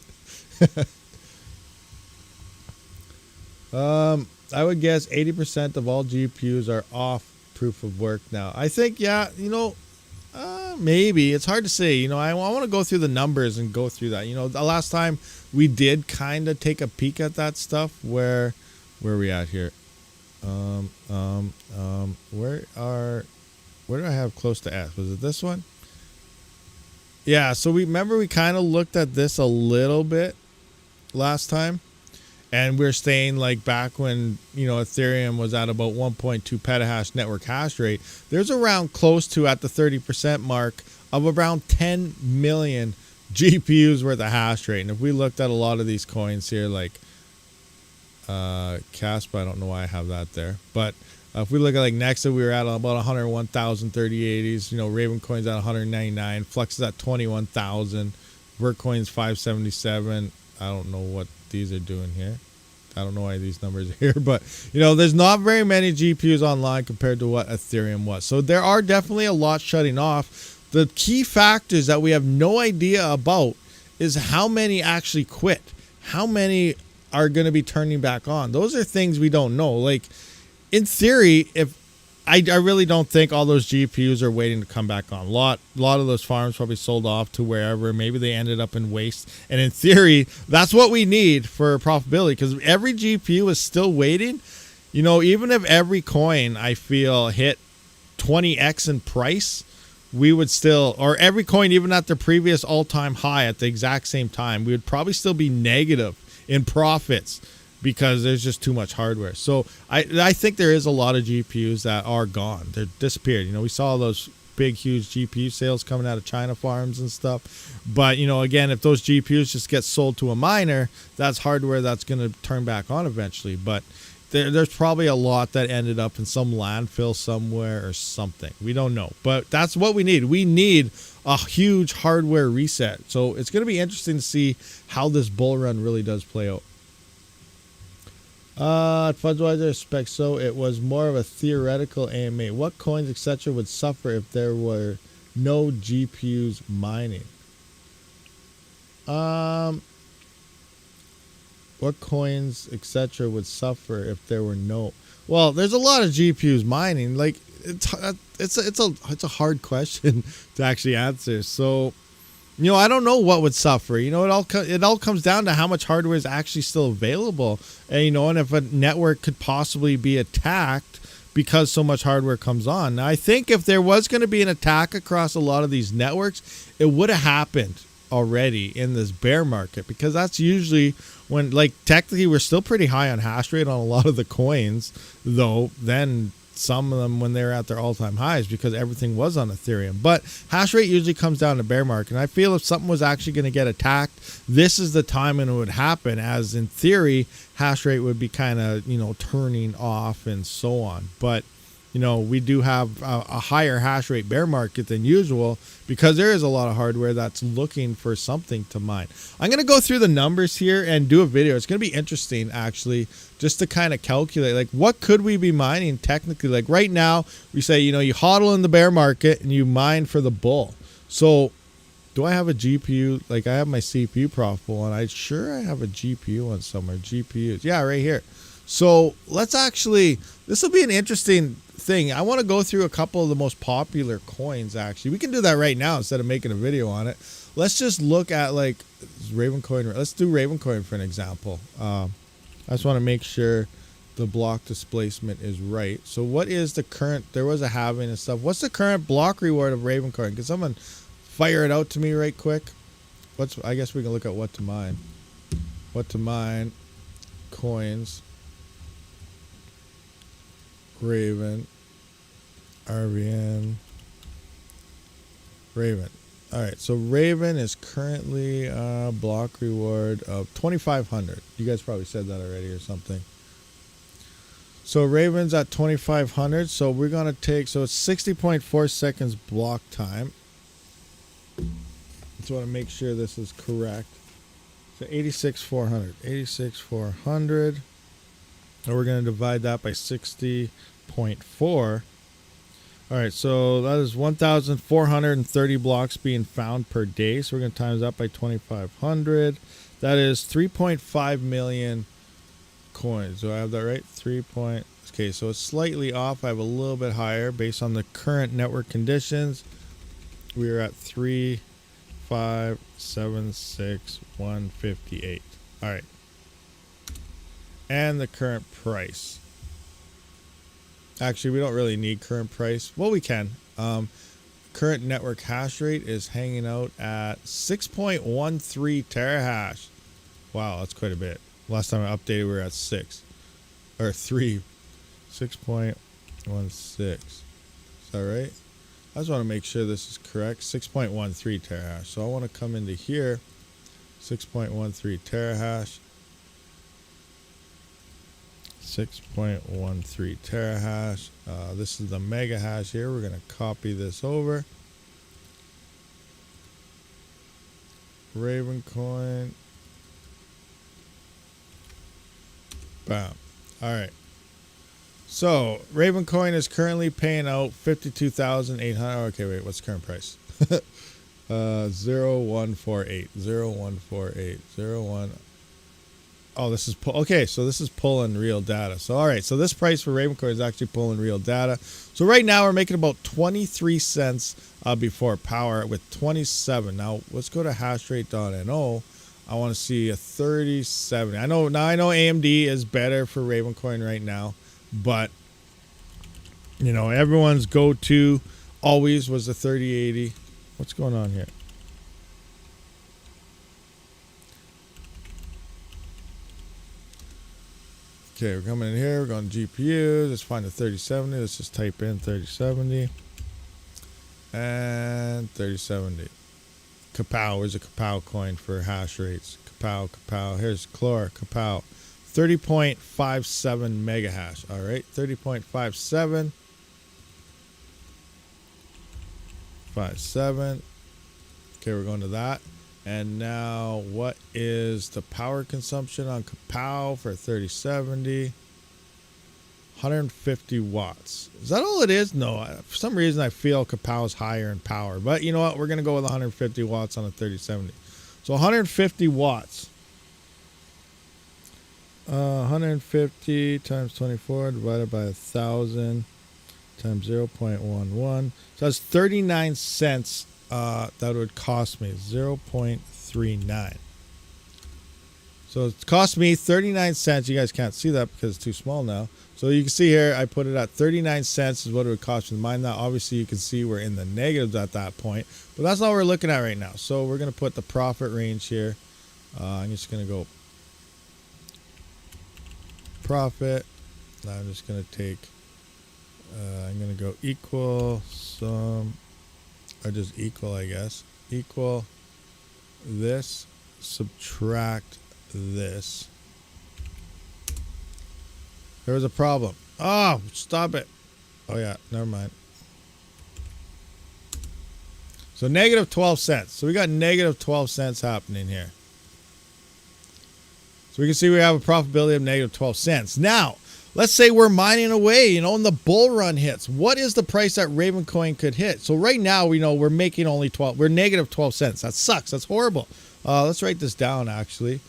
I would guess 80% of all GPUs are off proof of work now. I think, yeah, maybe. It's hard to say. I want to go through the numbers and go through that. The last time we did kind of take a peek at that stuff. Where are we at here? Where do I have close to S? Was it this one? Yeah, so we kind of looked at this a little bit last time. And we're staying like back when, Ethereum was at about 1.2 petahash network hash rate. There's around close to at the 30% mark of around 10 million GPUs worth of hash rate. And if we looked at a lot of these coins here, like Kaspa, I don't know why I have that there. But if we look at like Nexa, we were at about 101,000 3080s. Raven coins at 199. Flux is at 21,000. Vercoin's 577. I don't know what these are doing here. I don't know why these numbers are here, but there's not very many GPUs online compared to what Ethereum was. So there are definitely a lot shutting off. The key factors that we have no idea about is how many actually quit. How many are going to be turning back on? Those are things we don't know. Like in theory, if I really don't think all those GPUs are waiting to come back on. A lot of those farms probably sold off to wherever. Maybe they ended up in waste. And in theory, that's what we need for profitability, because every GPU is still waiting. Even if every coin, I feel, hit 20x in price, we would still, or every coin even at their previous all-time high at the exact same time, we would probably still be negative in profits, because there's just too much hardware. So I think there is a lot of GPUs that are gone. They're disappeared. We saw those big, huge GPU sales coming out of China farms and stuff. But, again, if those GPUs just get sold to a miner, that's hardware that's going to turn back on eventually. But there's probably a lot that ended up in some landfill somewhere or something. We don't know. But that's what we need. We need a huge hardware reset. So it's going to be interesting to see how this bull run really does play out. Fudgewise, I expect so. It was more of a theoretical AMA. What coins, etc., would suffer if there were no GPUs mining? What coins, etc., would suffer if there were no? Well, there's a lot of GPUs mining. Like it's a hard question to actually answer. So, I don't know what would suffer. It all comes down to how much hardware is actually still available, and and if a network could possibly be attacked because so much hardware comes on. Now, I think if there was going to be an attack across a lot of these networks, it would have happened already in this bear market, because that's usually when, like, technically we're still pretty high on hash rate on a lot of the coins, though then some of them when they were at their all-time highs, because everything was on Ethereum. But hash rate usually comes down to bear market. And I feel if something was actually going to get attacked, this is the time when it would happen, as in theory, hash rate would be kind of, turning off and so on. But, we do have a higher hash rate bear market than usual, because there is a lot of hardware that's looking for something to mine. I'm going to go through the numbers here and do a video. It's going to be interesting, actually, just to kind of calculate, like, what could we be mining technically? Like right now, we say, you hodl in the bear market and you mine for the bull. So do I have a GPU? Like, I have my CPU profitable, and I have a GPU on somewhere. GPUs. Yeah, right here. So let's actually, this will be an interesting thing. I want to go through a couple of the most popular coins, actually. We can do that right now instead of making a video on it. Let's just look at, like, Ravencoin. Let's do Ravencoin for an example. I just want to make sure the block displacement is right. So what is the current, there was a halving and stuff. What's the current block reward of Ravencoin? Can someone fire it out to me right quick? I guess we can look at what to mine. What to mine. Coins. Raven. RVN. Raven. All right, so Raven is currently block reward of 2,500. You guys probably said that already or something. So Raven's at 2,500. So we're gonna take, so it's 60.4 seconds block time. Just want to make sure this is correct. So 86,400, 86,400. And we're gonna divide that by 60.4. All right, so that is 1,430 blocks being found per day. So we're going to times that by 2,500. That is 3.5 million coins. Do I have that right? Okay, so it's slightly off. I have a little bit higher based on the current network conditions. We are at 3,576,158. All right. And the current price. Actually, we don't really need current price. Well, we can. Current network hash rate is hanging out at 6.13 terahash. Wow, that's quite a bit. Last time I updated, we were at 6. Or 3. 6.16. Is that right? I just want to make sure this is correct. 6.13 terahash. So I want to come into here. 6.13 terahash. 6.13 terahash. This is the mega hash here. We're going to copy this over. Raven coin. Bam. All right. So Raven coin is currently paying out 52,800. Okay, wait. What's the current price? 0148. 0148. 01. Oh, this is okay. So this is pulling real data. So all right. So this price for Ravencoin is actually pulling real data. So right now we're making about 23 cents before power with 27. Now let's go to hashrate.no. I want to see a 3070. I know AMD is better for Ravencoin right now, but you know everyone's go-to always was the 3080. What's going on here? Okay, we're coming in here. We're going to GPU. Let's find the 3070. Let's just type in 3070 and 3070. Kapow. Where's a Kapow coin for hash rates? Kapow. Here's Chlor. Kapow. 30.57 mega hash. All right, 30.57. 57. Okay, we're going to that. And now, what is the power consumption on Kapow for 3070? 150 watts. Is that all it is? No, for some reason I feel Kapow's higher in power. But you know what? We're going to go with 150 watts on a 3070. So 150 watts. 150 times 24 divided by 1,000 times 0.11. So that's 39 cents. That would cost me 0.39. So it cost me 39 cents. You guys can't see that because it's too small now. So you can see here, I put it at 39 cents is what it would cost me to mine that. Obviously, you can see we're in the negatives at that point. But that's all we're looking at right now. So we're going to put the profit range here. I'm just going to go profit. Now I'm just going to take, I'm going to go equal some, or just equal, I guess. Equal this, subtract this. There was a problem. Oh, stop it. Oh, yeah, never mind. So negative 12 cents. So we got negative 12 cents happening here. So we can see we have a profitability of negative 12 cents. Now, let's say we're mining away, you know, and the bull run hits. What is the price that Ravencoin could hit? So right now, we know we're making only 12. We're negative 12 cents. That sucks. That's horrible. Let's write this down, actually.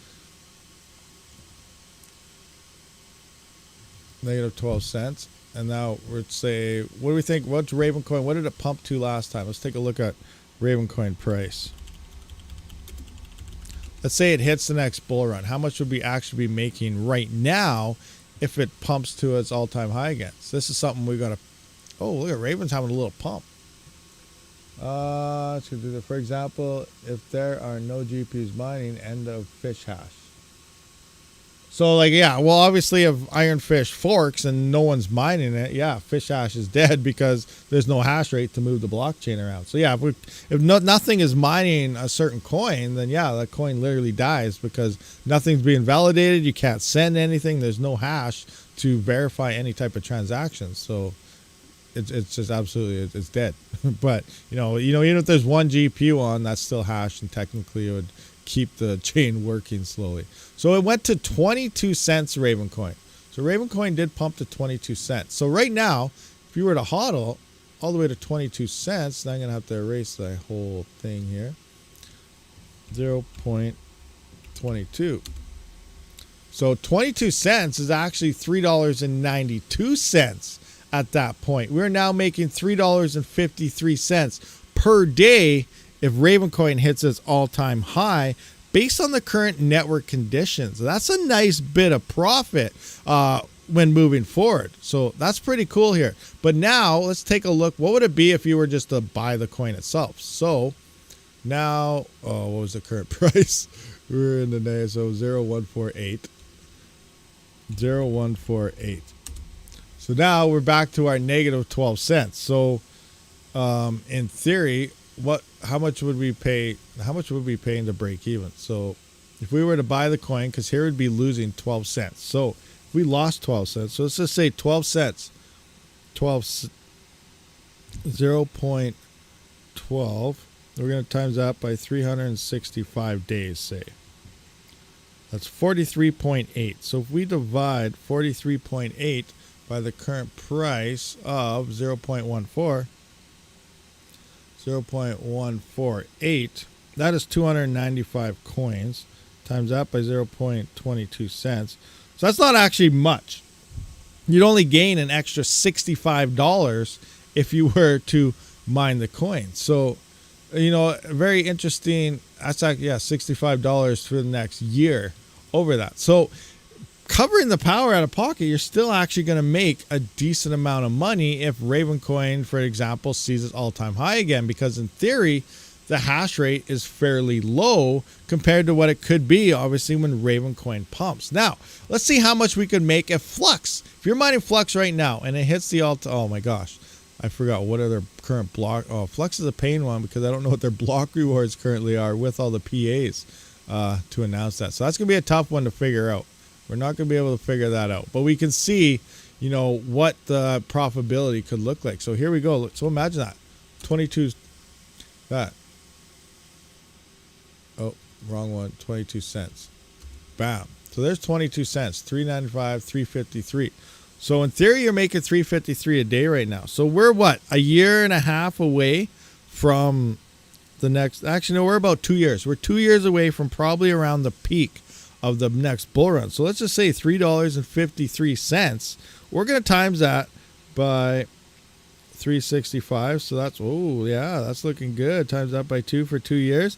Negative 12 cents. And now we'd say, what do we think? What's Ravencoin? What did it pump to last time? Let's take a look at Ravencoin price. Let's say it hits the next bull run. How much would we actually be making right now if it pumps to its all-time high again? So this is something we got to... Oh, look at Raven's having a little pump. Let's do that. For example, if there are no GPUs mining, end of fish hash. So like, yeah, well, obviously if Ironfish forks and no one's mining it, yeah, fish hash is dead because there's no hash rate to move the blockchain around. So yeah, if nothing is mining a certain coin, then yeah, that coin literally dies because nothing's being validated. You can't send anything. There's no hash to verify any type of transactions. So it's just absolutely, it's dead. But you know, even if there's one GPU on, that's still hashed, and technically it would keep the chain working slowly. So it went to 22 cents Ravencoin. So Ravencoin did pump to 22 cents. So right now, if you were to hodl all the way to 22 cents, then I'm going to have to erase the whole thing here. 0.22. So 22 cents is actually $3.92 at that point. We're now making $3.53 per day if Ravencoin hits its all-time high based on the current network conditions. That's a nice bit of profit when moving forward. So that's pretty cool here. But now let's take a look. What would it be if you were just to buy the coin itself? So now, what was the current price? We're in the day, so 0.148. 0.148. So now we're back to our negative 12 cents. So in theory, how much would we pay? How much would we be paying to break even? So if we were to buy the coin, because here we'd be losing 12 cents. So if we lost 12 cents, so let's just say 12 cents, 0.12, we're going to times that by 365 days, say. That's 43.8. So if we divide 43.8 by the current price of 0.14, 0.148, that is 295 coins, times that by 0.22 cents. So that's not actually much. You'd only gain an extra $65 if you were to mine the coin. So, you know, very interesting. That's like, yeah, $65 for the next year over that. So covering the power out of pocket, you're still actually going to make a decent amount of money if Ravencoin, for example, sees its all-time high again, because in theory, the hash rate is fairly low compared to what it could be, obviously, when Ravencoin pumps. Now, let's see how much we could make if Flux. If you're mining Flux right now and it hits the oh my gosh, I forgot what are their current block. Oh, Flux is a pain one because I don't know what their block rewards currently are with all the PAs to announce that. So that's going to be a tough one to figure out. We're not going to be able to figure that out. But we can see, you know, what the profitability could look like. So here we go. So imagine that. 22, that. Oh, wrong one. 22 cents. Bam. So there's 22 cents. 3.95, 3.53. So in theory, you're making 3.53 a day right now. So we're what? A year and a half away from the next. Actually, no, we're about 2 years. We're 2 years away from probably around the peak of the next bull run. So let's just say $3.53. We're going to times that by 365. So that's, oh yeah, that's looking good. Times that by 2 for 2 years.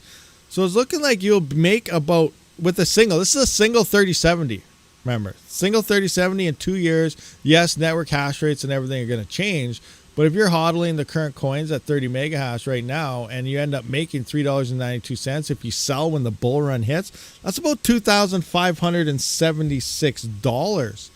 So it's looking like you'll make about, with a single, this is a single 3070. Remember, single 3070 in 2 years. Yes, network hash rates and everything are going to change. But if you're hodling the current coins at 30 mega hash right now and you end up making $3.92 if you sell when the bull run hits, that's about $2,576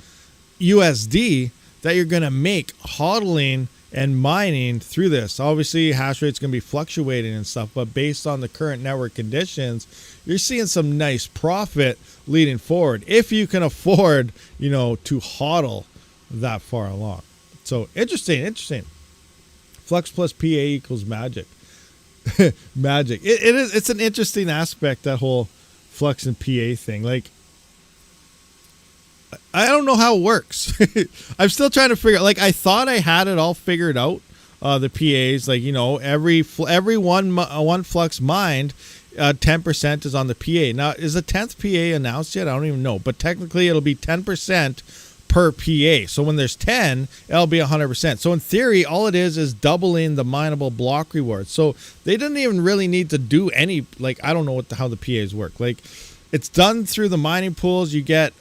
USD that you're going to make hodling and mining through this. Obviously, hash rate's going to be fluctuating and stuff, but based on the current network conditions, you're seeing some nice profit leading forward if you can afford, you know, to hodl that far along. So interesting. Flux plus PA equals magic. Magic. It's an interesting aspect, that whole Flux and PA thing. Like, I don't know how it works. I'm still trying to figure out. Like, I thought I had it all figured out. The PAs, like, you know, every one Flux mined, 10% is on the PA. Now, is the 10th PA announced yet? I don't even know. But technically, it'll be 10% per PA. So when there's 10, it'll be 100%. So in theory, all it is doubling the mineable block reward. So they didn't even really need to do any, like, I don't know how the PAs work. Like, it's done through the mining pools. You get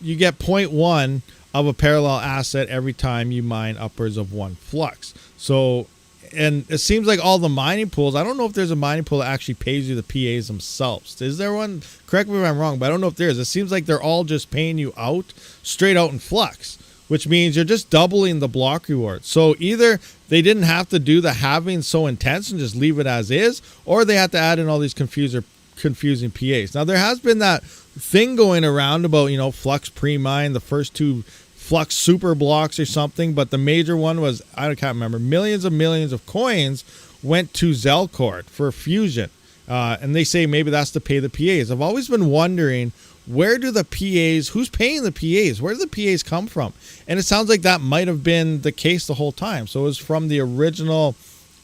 0.1 of a parallel asset every time you mine upwards of one Flux. So And it seems like all the mining pools, I don't know if there's a mining pool that actually pays you the PAs themselves. Is there one? Correct me if I'm wrong, but I don't know if there is. It seems like they're all just paying you out straight out in Flux, which means you're just doubling the block reward. So either they didn't have to do the halving so intense and just leave it as is, or they had to add in all these confusing PAs. Now, there has been that thing going around about, Flux pre-mine, the first two Flux super blocks or something, but the major one was, I can't remember, millions of coins went to Zelcore for Fusion. And they say maybe that's to pay the PAs. I've always been wondering, where do the PAs, who's paying the PAs? Where do the PAs come from? And it sounds like that might have been the case the whole time. So it was from the original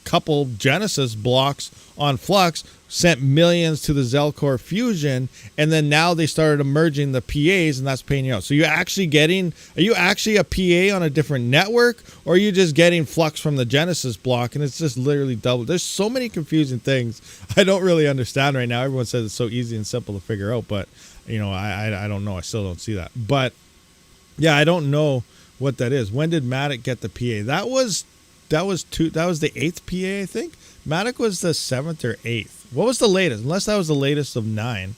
couple Genesis blocks on Flux, sent millions to the Zelcore Fusion, and then now they started emerging the PAs, and that's paying you out. So are you actually a PA on a different network, or are you just getting Flux from the Genesis block, and it's just literally double? There's so many confusing things I don't really understand right now. Everyone says it's so easy and simple to figure out, but I don't know. I still don't see that. But yeah, I don't know what that is. When did Matic get the PA? That was the 8th PA, I think. Matic was the 7th or 8th. What was the latest? Unless that was the latest of 9.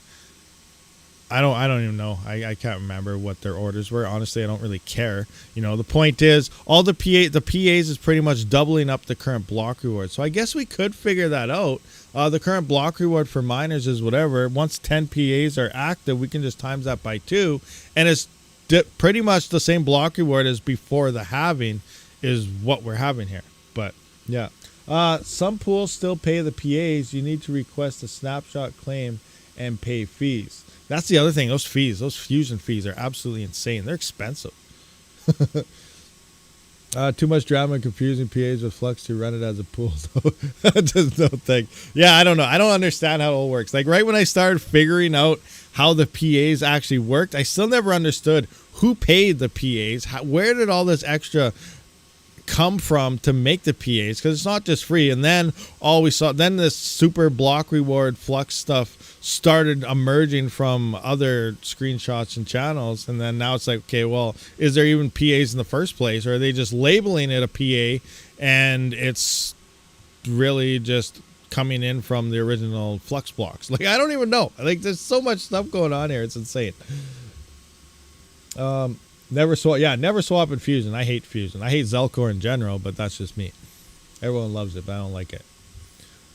I don't even know. I can't remember what their orders were. Honestly, I don't really care. The point is, all the PAs is pretty much doubling up the current block reward. So I guess we could figure that out. The current block reward for miners is whatever. Once 10 PAs are active, we can just times that by 2, and it's pretty much the same block reward as before the halving is what we're having here. But yeah. Some pools still pay the PAs. You need to request a snapshot claim and pay fees. That's the other thing. Those fusion fees are absolutely insane. They're expensive. Too much drama and confusing PAs with Flux to run it as a pool. Just no thing. Yeah, I don't know. I don't understand how it all works. Like right when I started figuring out how the PAs actually worked, I still never understood who paid the PAs. Where did all this extra come from to make the PAs, because it's not just free. And then then this super block reward Flux stuff started emerging from other screenshots and channels, and then now it's like, okay, well, is there even PAs in the first place, or are they just labeling it a PA and it's really just coming in from the original Flux blocks? Like, I don't even know. Like, there's so much stuff going on here, it's insane. Never swap in Fusion. I hate Fusion. I hate Zelcore in general, but that's just me. Everyone loves it, but I don't like it.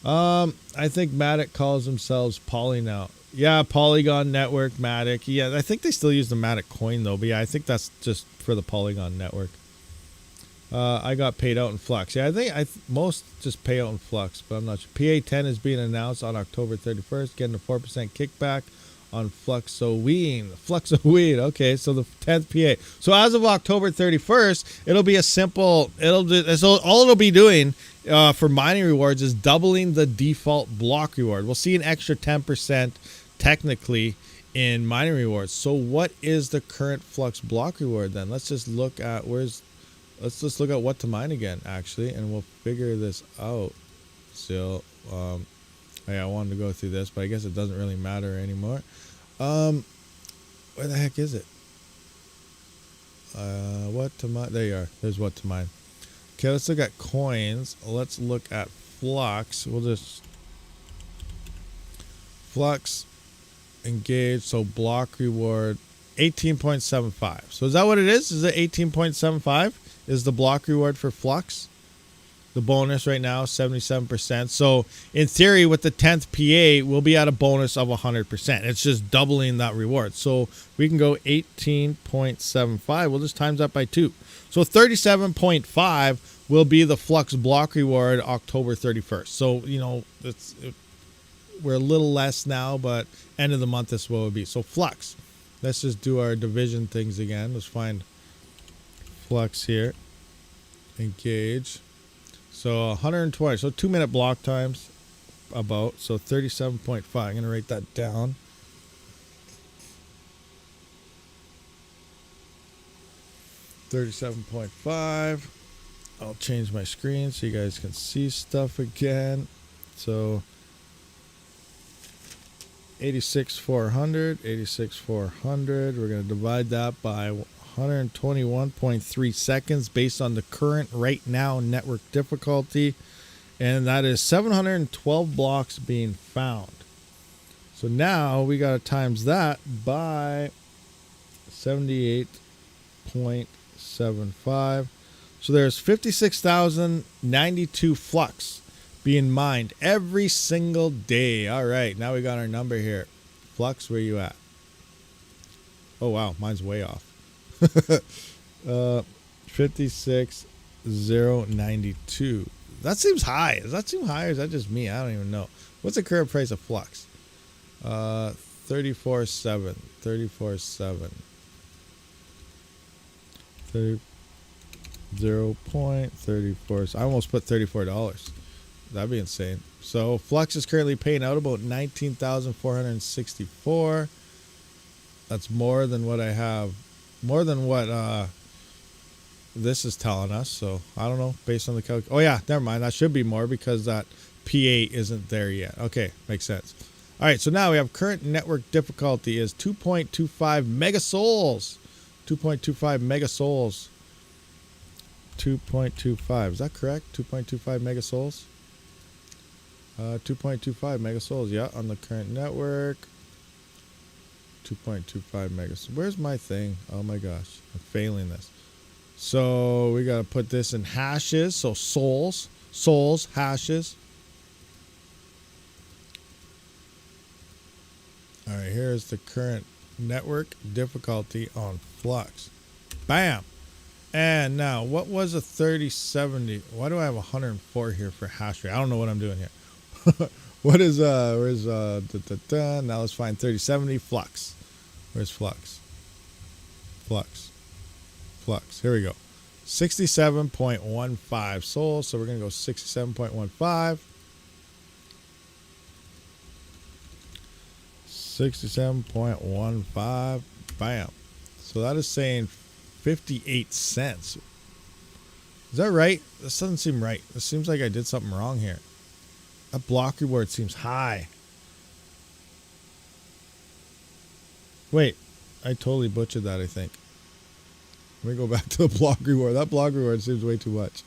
I think Matic calls themselves Poly now. Yeah, Polygon Network, Matic. Yeah, I think they still use the Matic coin though, but yeah, I think that's just for the Polygon Network. I got paid out in Flux. Yeah, I think most just pay out in Flux, but I'm not sure. PA10 is being announced on October 31st, getting a 4% kickback on Fluxoween. Okay, so the 10th PA. So as of October 31st, it'll be a simple. So all it'll be doing for mining rewards is doubling the default block reward. We'll see an extra 10% technically in mining rewards. So what is the current Flux block reward then? Let's just look at what to mine again, actually, and we'll figure this out. So I wanted to go through this, but I guess it doesn't really matter anymore. Where the heck is it? What to mine? There you are. There's what to mine. Okay, let's look at coins. Let's look at Flux. We'll just Flux engage. So block reward 18.75. So is that what it is? Is it 18.75? Is the block reward for Flux? The bonus right now, 77%. So in theory, with the 10th PA, we'll be at a bonus of 100%. It's just doubling that reward. So we can go 18.75. We'll just times that by 2. So 37.5 will be the Flux block reward October 31st. So, we're a little less now, but end of the month is what it would be. So Flux. Let's just do our division things again. Let's find Flux here. Engage. So 120, so 2-minute block times about, so 37.5. I'm going to write that down. $37.5. I'll change my screen so you guys can see stuff again. So 86,400. We're going to divide that by 121.3 seconds based on the current right now network difficulty. And that is 712 blocks being found. So now we got to times that by 78.75. So there's 56,092 flux being mined every single day. All right, now we got our number here. Flux, where you at? Oh, wow, mine's way off. 56,092. That seems high. Does that seem high or is that just me? I don't even know. What's the current price of flux? 34.7. 34.7. 0.34. I almost put $34. That'd be insane. So flux is currently paying out about 19,464. That's more than what I have. More than what this is telling us. So I don't know based on the calc. Oh yeah, never mind. That should be more because that P8 isn't there yet. Okay, makes sense. All right, so now we have current network difficulty is 2.25 megasouls. 2.25 megasouls. 2.25. Is that correct? 2.25 megasouls? 2.25 megasouls, yeah, on the current network. 2.25 megasouls. Where's my thing? Oh my gosh, I'm failing this. So we got to put this in hashes. So souls, hashes. All right, here's the current network difficulty on flux. Bam. And now, what was a 3070? Why do I have 104 here for hash rate? I don't know what I'm doing here. What is, where's, now let's find 3070 flux. Where's flux? Flux. Here we go. 67.15 souls. So we're going to go 67.15. 67.15. Bam. So that is saying 58 cents. Is that right? This doesn't seem right. This seems like I did something wrong here. That block reward seems high. Wait, I totally butchered that, I think. Let me go back to the block reward. That block reward seems way too much.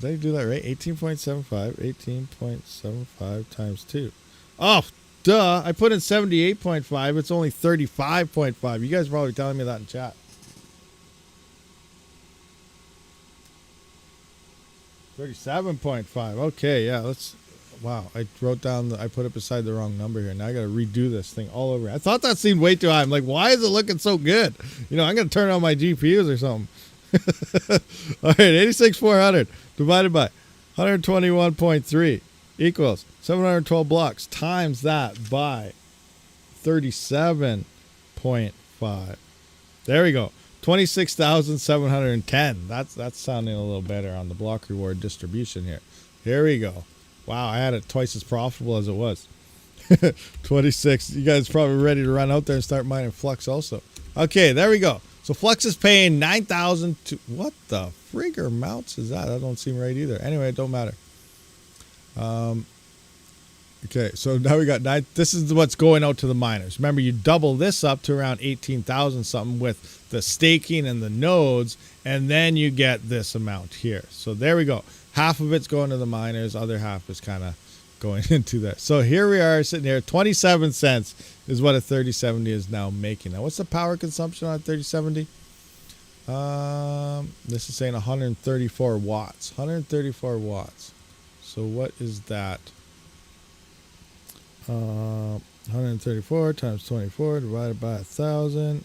Did I do that right? 18.75. 18.75 times 2. Oh, duh. I put in 78.5. It's only 35.5. You guys are probably telling me that in chat. 37.5. Okay, yeah, let's... Wow, I wrote down... I put it beside the wrong number here. Now I got to redo this thing all over. I thought that seemed way too high. I'm like, why is it looking so good? You know, I'm going to turn on my GPUs or something. All right, 86,400 divided by 121.3 equals 712 blocks times that by 37.5. There we go. 26,710. That's sounding a little better on the block reward distribution here. Here we go. Wow, I had it twice as profitable as it was. 26. You guys probably ready to run out there and start mining flux also. Okay, there we go. So flux is paying 9,000 to... What the frigger mounts is that? That don't seem right either. Anyway, it don't matter. Okay, so now we got 9. This is what's going out to the miners. Remember, you double this up to around 18,000 something with the staking and the nodes, and then you get this amount here. So there we go. Half of it's going to the miners, other half is kind of going into that. So here we are sitting here. 27 cents is what a 3070 is now making. Now, what's the power consumption on a 3070? This is saying 134 watts. 134 watts. So what is that? 134 times 24 divided by 1,000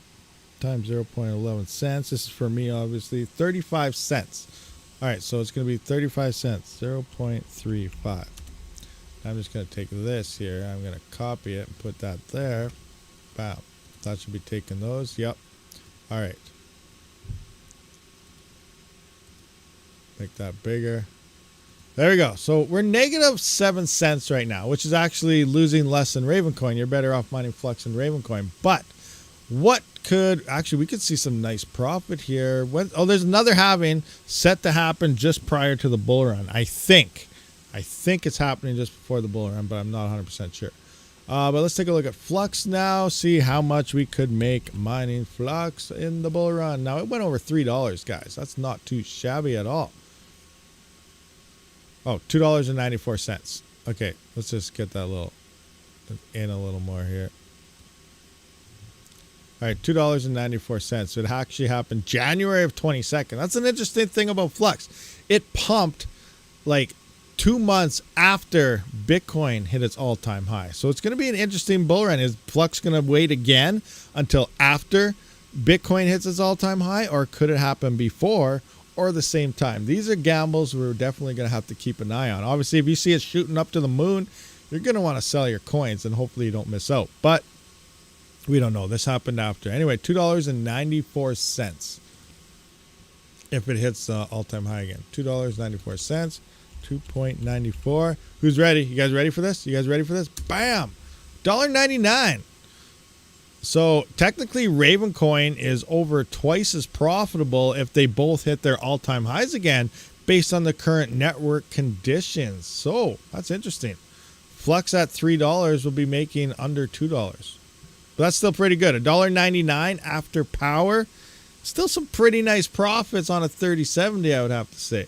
times 0.11 cents. This is for me, obviously. 35 cents. All right, so it's going to be 35 cents. 0.35. I'm just going to take this here. I'm going to copy it and put that there. Bam. That should be taking those. Yep. All right. Make that bigger. There we go. So we're negative 7 cents right now, which is actually losing less than Ravencoin. You're better off mining Flux and Ravencoin. But what could... Actually, we could see some nice profit here. Oh, there's another halving set to happen just prior to the bull run, I think. I think it's happening just before the bull run, but I'm not 100% sure. But let's take a look at Flux now, see how much we could make mining Flux in the bull run. Now, it went over $3, guys. That's not too shabby at all. Oh, $2.94. Okay, let's just get that little in a little more here. All right, $2.94. It actually happened January of 22nd. That's an interesting thing about Flux. It pumped like 2 months after Bitcoin hit its all-time high. So it's going to be an interesting bull run. Is Flux going to wait again until after Bitcoin hits its all-time high, or could it happen before or the same time? These are gambles we're definitely going to have to keep an eye on. Obviously, if you see it shooting up to the moon, you're going to want to sell your coins, and hopefully you don't miss out. But we don't know. This happened after. Anyway, $2.94 if it hits the all-time high again. $2.94, 2.94. Who's ready? You guys ready for this? You guys ready for this? Bam! $1.99. So technically, Ravencoin is over twice as profitable if they both hit their all-time highs again, based on the current network conditions. So that's interesting. Flux at $3 will be making under $2. But that's still pretty good. $1.99 after power. Still some pretty nice profits on a 3070, I would have to say.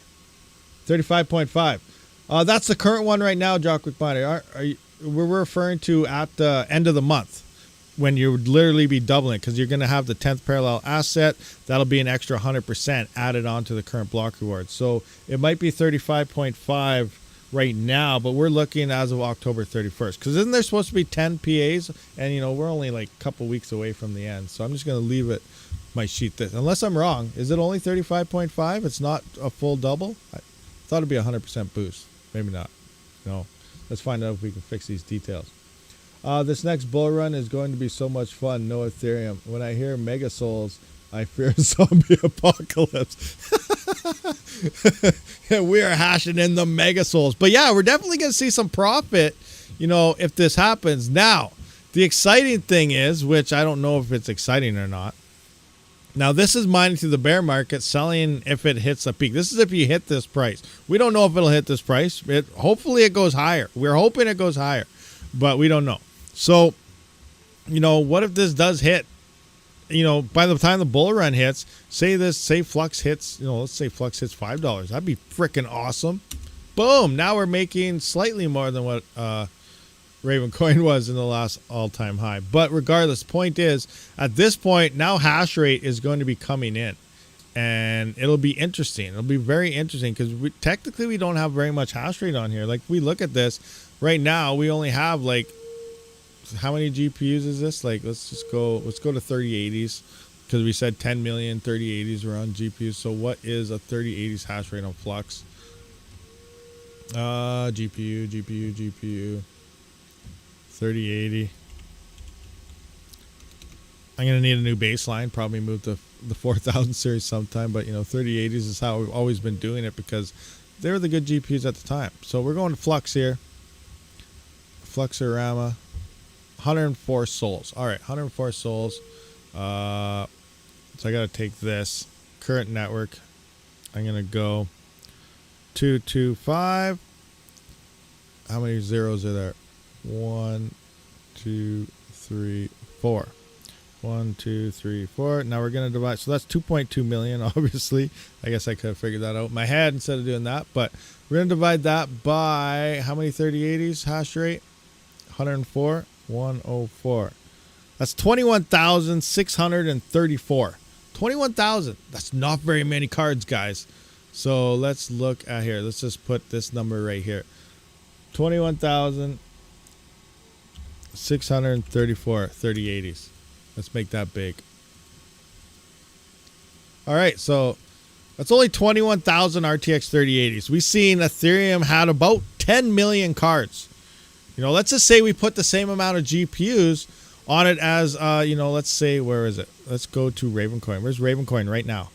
35.5. That's the current one right now, Jock Miner. We're referring to at the end of the month, when you would literally be doubling, because you're going to have the 10th parallel asset. That'll be an extra 100% added on to the current block reward. So it might be 35.5 right now, but we're looking as of October 31st. Because isn't there supposed to be 10 PAs? And, you know, we're only like a couple weeks away from the end. So I'm just going to leave it, my sheet this. Unless I'm wrong. Is it only 35.5? It's not a full double? I thought it'd be a 100% boost. Maybe not. No. Let's find out if we can fix these details. This next bull run is going to be so much fun. No Ethereum. When I hear Mega Souls, I fear a zombie apocalypse. We are hashing in the Mega Souls. But yeah, we're definitely going to see some profit, you know, if this happens. Now, the exciting thing is, which I don't know if it's exciting or not. Now, this is mining through the bear market, selling if it hits a peak. This is if you hit this price. We don't know if it'll hit this price. Hopefully it goes higher. We're hoping it goes higher, but we don't know. So, you know, what if this does hit? You know, by the time the bull run hits, say Flux hits, you know, let's say Flux hits $5. That'd be freaking awesome. Boom. Now we're making slightly more than what Ravencoin was in the last all-time high. But regardless, point is, at this point, now hash rate is going to be coming in. And it'll be interesting. It'll be very interesting because technically we don't have very much hash rate on here. Like, we look at this, right now, we only have like, how many GPUs is this? Like, let's go to 3080s, because we said 10 million 3080s were on GPUs. So what is a 3080s hash rate on Flux? GPU 3080. I'm gonna need a new baseline, probably move to the 4000 series sometime, but you know, 3080s is how we've always been doing it because they were the good GPUs at the time. So we're going to Flux here. Fluxorama. 104 souls. All right, 104 souls. So I got to take this current network. I'm going to go 225. How many zeros are there? 1, 2, 3, 4. 1, 2, 3, 4. Now we're going to divide. So that's 2.2 million, obviously. I guess I could have figured that out in my head instead of doing that. But we're going to divide that by how many 3080s hash rate? 104. 104. That's 21,634. 21,000. That's not very many cards, guys. So let's look at here. Let's just put this number right here. 21,634 3080s. Let's make that big. All right, so that's only 21,000 RTX 3080s. We've seen Ethereum had about 10 million cards. You know, let's just say we put the same amount of GPUs on it as, you know, let's say, where is it? Let's go to Ravencoin. Where's Ravencoin right now?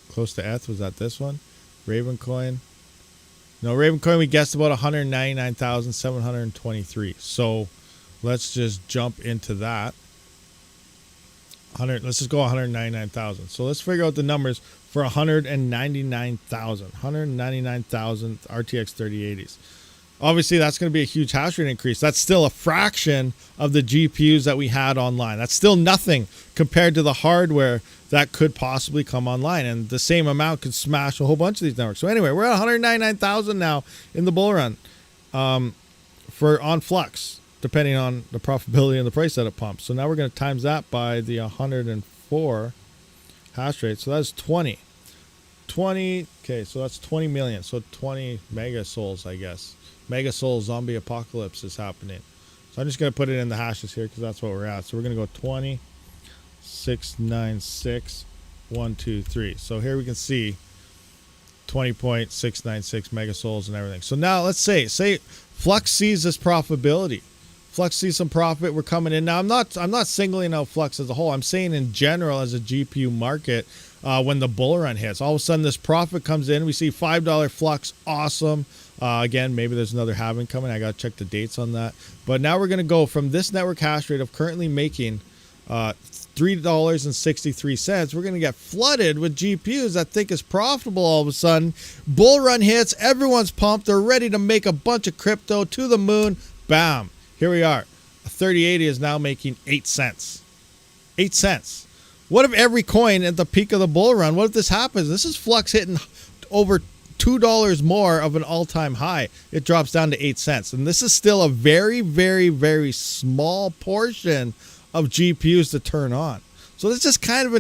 Close to ETH. Was that this one? Ravencoin. No, Ravencoin, we guessed about 199,723. So let's just jump into that. Let's just go 199,000. So let's figure out the numbers for 199,000. 199,000 RTX 3080s. Obviously, that's going to be a huge hash rate increase. That's still a fraction of the GPUs that we had online. That's still nothing compared to the hardware that could possibly come online. And the same amount could smash a whole bunch of these networks. So anyway, we're at 199,000 now in the bull run for on Flux, depending on the profitability and the price that it pumps. So now we're going to times that by the 104 hash rate. So that's 20. Okay, so that's 20 million. So 20 mega souls, I guess. Mega soul zombie apocalypse is happening. So I'm just going to put it in the hashes here because that's what we're at. So we're going to go 20, 696, 1, 2, 3. So here we can see 20.696 mega souls and everything. So now let's say Flux sees this profitability. Flux sees some profit. We're coming in now. I'm not singling out Flux as a whole. I'm saying in general as a GPU market, when the bull run hits, all of a sudden this profit comes in. We see $5 Flux, awesome. Again, maybe there's another halving coming. I got to check the dates on that. But now we're going to go from this network hash rate of currently making $3.63. We're going to get flooded with GPUs that think it's profitable all of a sudden. Bull run hits. Everyone's pumped. They're ready to make a bunch of crypto to the moon. Bam. Here we are. A 3080 is now making 8 cents. 8 cents. What if every coin at the peak of the bull run, what if this happens? This is Flux hitting over $2 more of an all-time high. It drops down to 8 cents. And this is still a very, very, very small portion of GPUs to turn on. So it's just kind of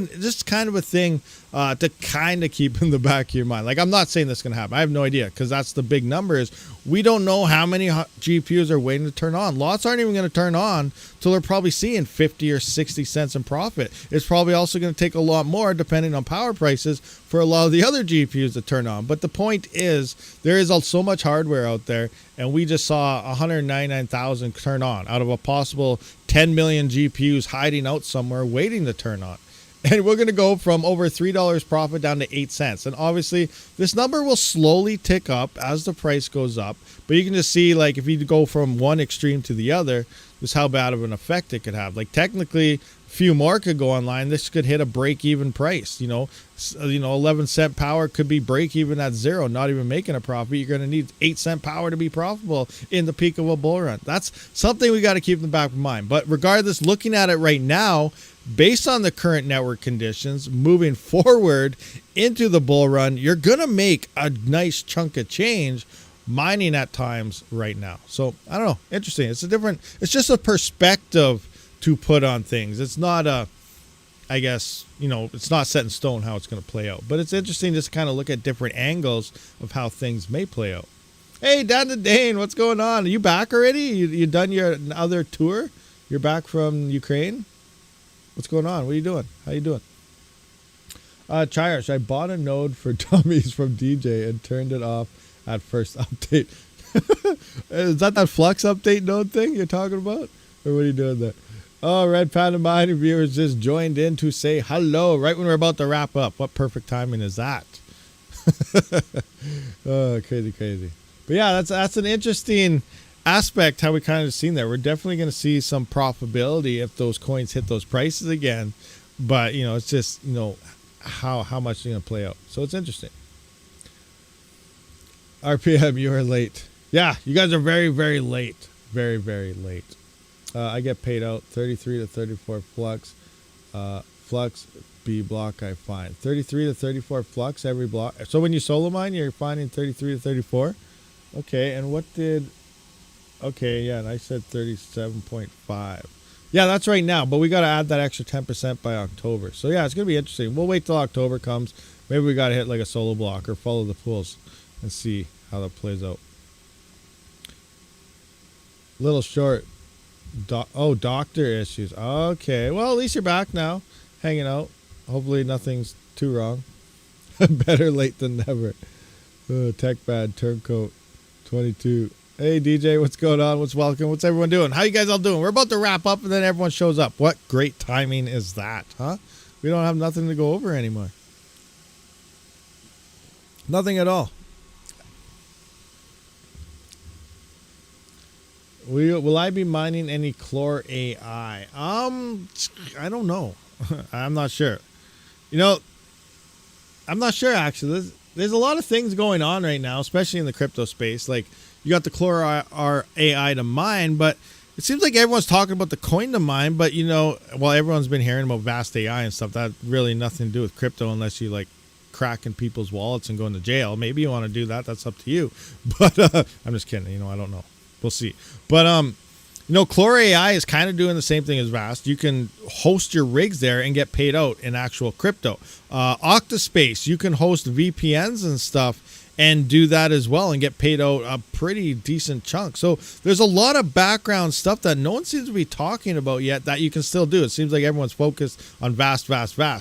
a thing to kind of keep in the back of your mind. Like, I'm not saying this is going to happen. I have no idea because that's the big numbers. We don't know how many GPUs are waiting to turn on. Lots aren't even going to turn on till they're probably seeing 50 or 60 cents in profit. It's probably also going to take a lot more, depending on power prices, for a lot of the other GPUs to turn on. But the point is, there is so much hardware out there, and we just saw 199,000 turn on out of a possible 10 million GPUs hiding out somewhere waiting to turn on. And we're going to go from over $3 profit down to 8 cents. And obviously, this number will slowly tick up as the price goes up. But you can just see, like, if you go from one extreme to the other, just how bad of an effect it could have. Like, technically, a few more could go online. This could hit a break-even price. 11 cent power could be break-even at zero, not even making a profit. You're going to need 8 cent power to be profitable in the peak of a bull run. That's something we got to keep in the back of mind. But regardless, looking at it right now, based on the current network conditions, moving forward into the bull run, you're going to make a nice chunk of change mining at times right now. So, I don't know. Interesting. It's just a perspective to put on things. It's not it's not set in stone how it's going to play out. But it's interesting just to kind of look at different angles of how things may play out. Hey, Dan the Dane, what's going on? Are you back already? You done your other tour? You're back from Ukraine? What's going on? What are you doing? How you doing? Chirish, I bought a node for dummies from DJ and turned it off at first update. Is that Flux update node thing you're talking about? Or what are you doing there? Oh, Red Panda Mining viewers just joined in to say hello right when we're about to wrap up. What perfect timing is that? Oh, crazy. But yeah, that's an interesting aspect how we kind of seen there. We're definitely going to see some profitability if those coins hit those prices again. But, it's just, how much they're going to play out. So it's interesting. RPM, you are late. Yeah, you guys are very, very late. Very, very late. I get paid out 33 to 34 Flux. Flux B block I find. 33 to 34 Flux every block. So when you solo mine, you're finding 33 to 34? Okay, and what did... Okay, yeah, and I said 37.5. Yeah, that's right now, but we got to add that extra 10% by October. So, yeah, it's going to be interesting. We'll wait till October comes. Maybe we got to hit like a solo block or follow the pools and see how that plays out. Little short. Doctor issues. Okay, well, at least you're back now, hanging out. Hopefully nothing's too wrong. Better late than never. Tech bad, turncoat, 22. Hey, DJ, what's going on? What's welcome? What's everyone doing? How you guys all doing? We're about to wrap up, and then everyone shows up. What great timing is that, huh? We don't have nothing to go over anymore. Nothing at all. Will I be mining any Chlor AI? I don't know. I'm not sure. I'm not sure, actually. There's a lot of things going on right now, especially in the crypto space. Like, you got the Chlor AI to mine, but it seems like everyone's talking about the coin to mine, but you know, well, everyone's been hearing about Vast AI and stuff. That really nothing to do with crypto unless you like cracking people's wallets and going to jail. Maybe you want to do that. That's up to you. But I'm just kidding. You know, I don't know. We'll see. But you know, Chlor AI is kind of doing the same thing as Vast. You can host your rigs there and get paid out in actual crypto. Octa.Space, you can host VPNs and stuff and do that as well and get paid out a pretty decent chunk. So there's a lot of background stuff that no one seems to be talking about yet that you can still do. It seems like everyone's focused on Vast.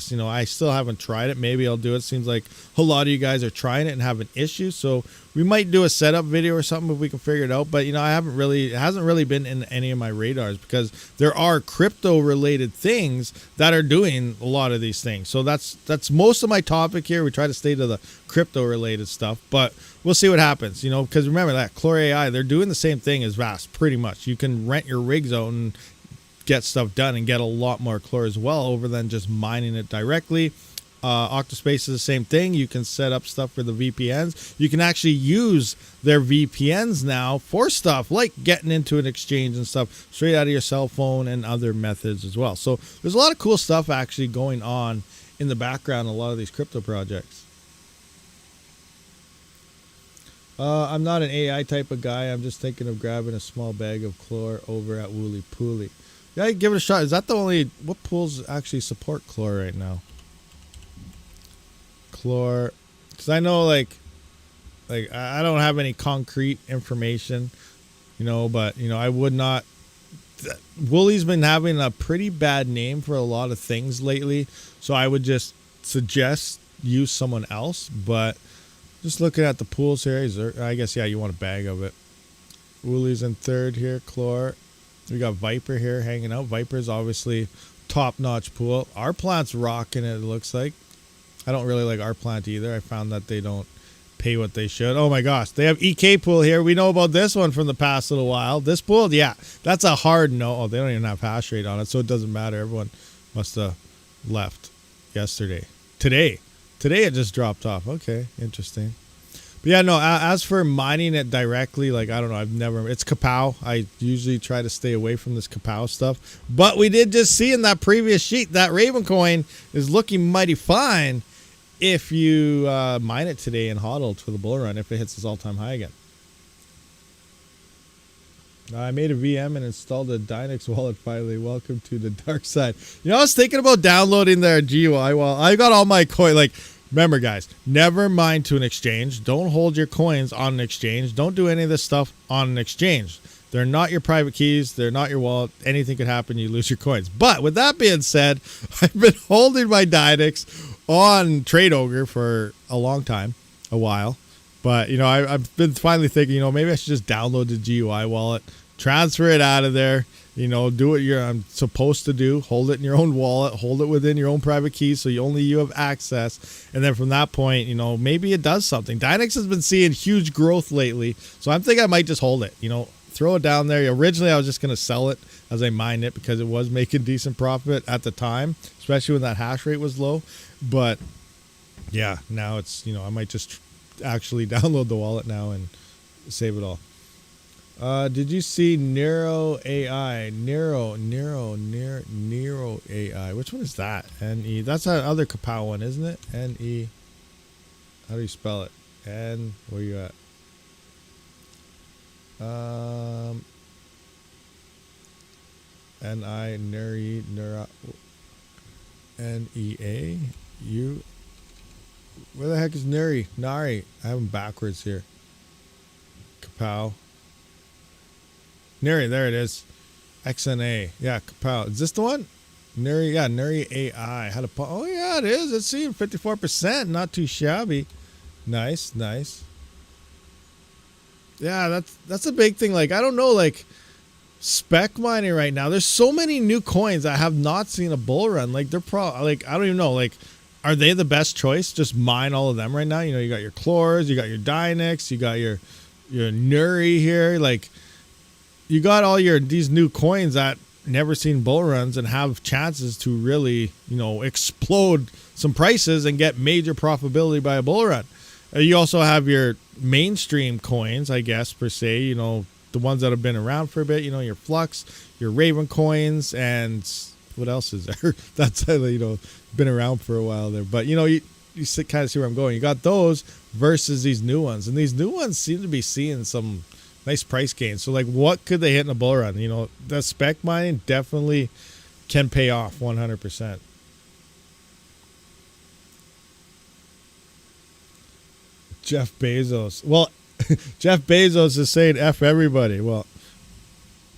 You know, I still haven't tried it. Maybe I'll do it. Seems like a lot of you guys are trying it and having issues. So we might do a setup video or something if we can figure it out. But, you know, it hasn't really been in any of my radars because there are crypto related things that are doing a lot of these things. So that's most of my topic here. We try to stay to the crypto related stuff, but we'll see what happens, you know, because remember that Chlor AI, they're doing the same thing as Vast pretty much. You can rent your rigs out and get stuff done and get a lot more Chlor as well over than just mining it directly. Octa.Space is the same thing. You can set up stuff for the VPNs. You can actually use their VPNs now for stuff like getting into an exchange and stuff straight out of your cell phone and other methods as well. So there's a lot of cool stuff actually going on in the background in a lot of these crypto projects. I'm not an AI type of guy. I'm just thinking of grabbing a small bag of Chlor over at Wooly Pooly. Yeah, give it a shot. Is that the only... What pools actually support Chlor right now? Chlor... Because I know, like I don't have any concrete information, you know, but, you know, I would not... Wooly's been having a pretty bad name for a lot of things lately, so I would just suggest use someone else, but... Just looking at the pools here, I guess, yeah, you want a bag of it. Woolly's in third here, Chlor. We got Viper here hanging out. Viper's obviously top-notch pool. Our plant's rocking it looks like. I don't really like our plant either. I found that they don't pay what they should. Oh my gosh, they have EK pool here. We know about this one from the past little while. This pool, yeah, that's a hard no. Oh, they don't even have hash rate on it, so it doesn't matter. Everyone must have left yesterday. Today it just dropped off. Okay, interesting. But yeah, no, as for mining it directly, like, I don't know, it's Kapow. I usually try to stay away from this Kapow stuff. But we did just see in that previous sheet that Raven coin is looking mighty fine if you mine it today and hodl for the bull run if it hits its all-time high again. I made a VM and installed a Dynex wallet finally. Welcome to the dark side. You know, I was thinking about downloading their GUI while I got all my coin. Like, remember, guys, never mine to an exchange. Don't hold your coins on an exchange. Don't do any of this stuff on an exchange. They're not your private keys. They're not your wallet. Anything could happen. You lose your coins. But with that being said, I've been holding my Dynex on Trade Ogre for a long time, a while. But, you know, I've been finally thinking, you know, maybe I should just download the GUI wallet, transfer it out of there, you know, do what I'm supposed to do, hold it in your own wallet, hold it within your own private keys so you have access. And then from that point, you know, maybe it does something. Dynex has been seeing huge growth lately, so I'm thinking I might just hold it, you know, throw it down there. Originally, I was just going to sell it as I mined it because it was making decent profit at the time, especially when that hash rate was low. But yeah, now it's, you know, I might just actually download the wallet now and save it all. Did you see Nero AI? Nero AI. Which one is that? NE. That's that other Kapow one, isn't it? NE. How do you spell it? N. Where you at? NI. Neri. Nera. NEA. U. Where the heck is Neri? Nari. I have them backwards here. Kapow. Neri, there it is. XNA. Yeah, Kapow. Is this the one? Neri, yeah, Neri AI. Oh, yeah, it is. It's seeing 54%. Not too shabby. Nice, nice. Yeah, that's a big thing. Like, I don't know, like, spec mining right now. There's so many new coins I have not seen a bull run. Like, they're like, I don't even know, like, are they the best choice? Just mine all of them right now. You know, you got your Chlors, you got your Dynex, you got your Nuri here. Like, you got all these new coins that never seen bull runs and have chances to really, you know, explode some prices and get major profitability by a bull run. You also have your mainstream coins, I guess, per se, you know, the ones that have been around for a bit, you know, your Flux, your Raven coins, and what else is there? That's, you know, been around for a while there. But, you know, you kind of see where I'm going. You got those versus these new ones. And these new ones seem to be seeing some nice price gains. So, like, what could they hit in a bull run? You know, the spec mining definitely can pay off 100%. Jeff Bezos. Well, Jeff Bezos is saying F everybody. Well,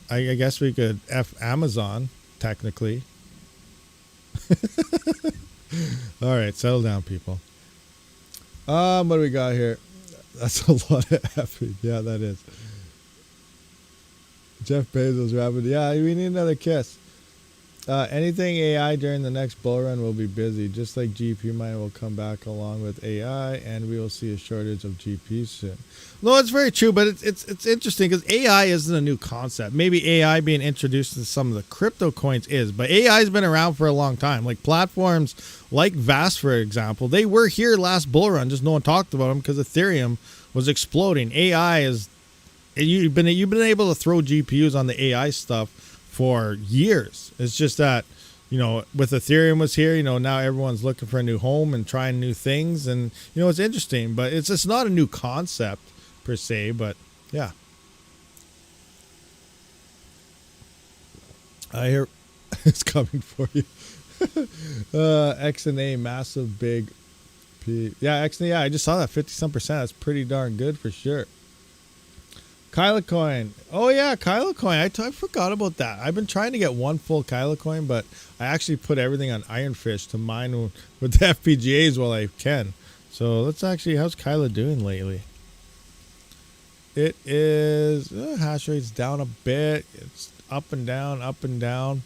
I guess we could F Amazon, technically. All right, settle down, people. What do we got here? That's a lot of effing. Yeah, that is. Jeff Bezos, Rabid. Yeah, we need another kiss. Anything AI during the next bull run will be busy. Just like GPU mining will come back along with AI, and we will see a shortage of GPUs soon. No, it's very true, but it's interesting because AI isn't a new concept. Maybe AI being introduced to some of the crypto coins is, but AI has been around for a long time. Like platforms like Vast, for example, they were here last bull run, just no one talked about them because Ethereum was exploding. AI is you've been able to throw GPUs on the AI stuff for years. It's just that, you know, with Ethereum was here, you know, now everyone's looking for a new home and trying new things. And, you know, it's interesting, but it's not a new concept per se, but yeah. I hear it's coming for you. X and A, massive big P. Yeah, X and A, yeah, I just saw that 50-some%. That's pretty darn good for sure. Kyla coin. Oh yeah, Kyla coin. I forgot about that. I've been trying to get one full Kyla coin, but I actually put everything on Ironfish to mine with the FPGAs while I can. So let's actually, how's Kyla doing lately? It is, hash rate's down a bit. It's up and down, up and down.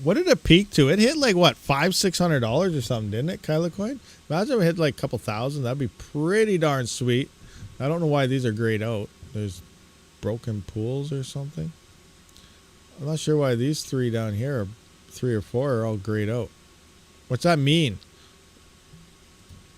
What did it peak to? It hit like what, $500-600 or something, didn't it, Kyla coin? Imagine if it hit like a couple thousand. That'd be pretty darn sweet. I don't know why these are grayed out. There's broken pools or something. I'm not sure why these three down here, 3 or 4, are all grayed out. What's that mean?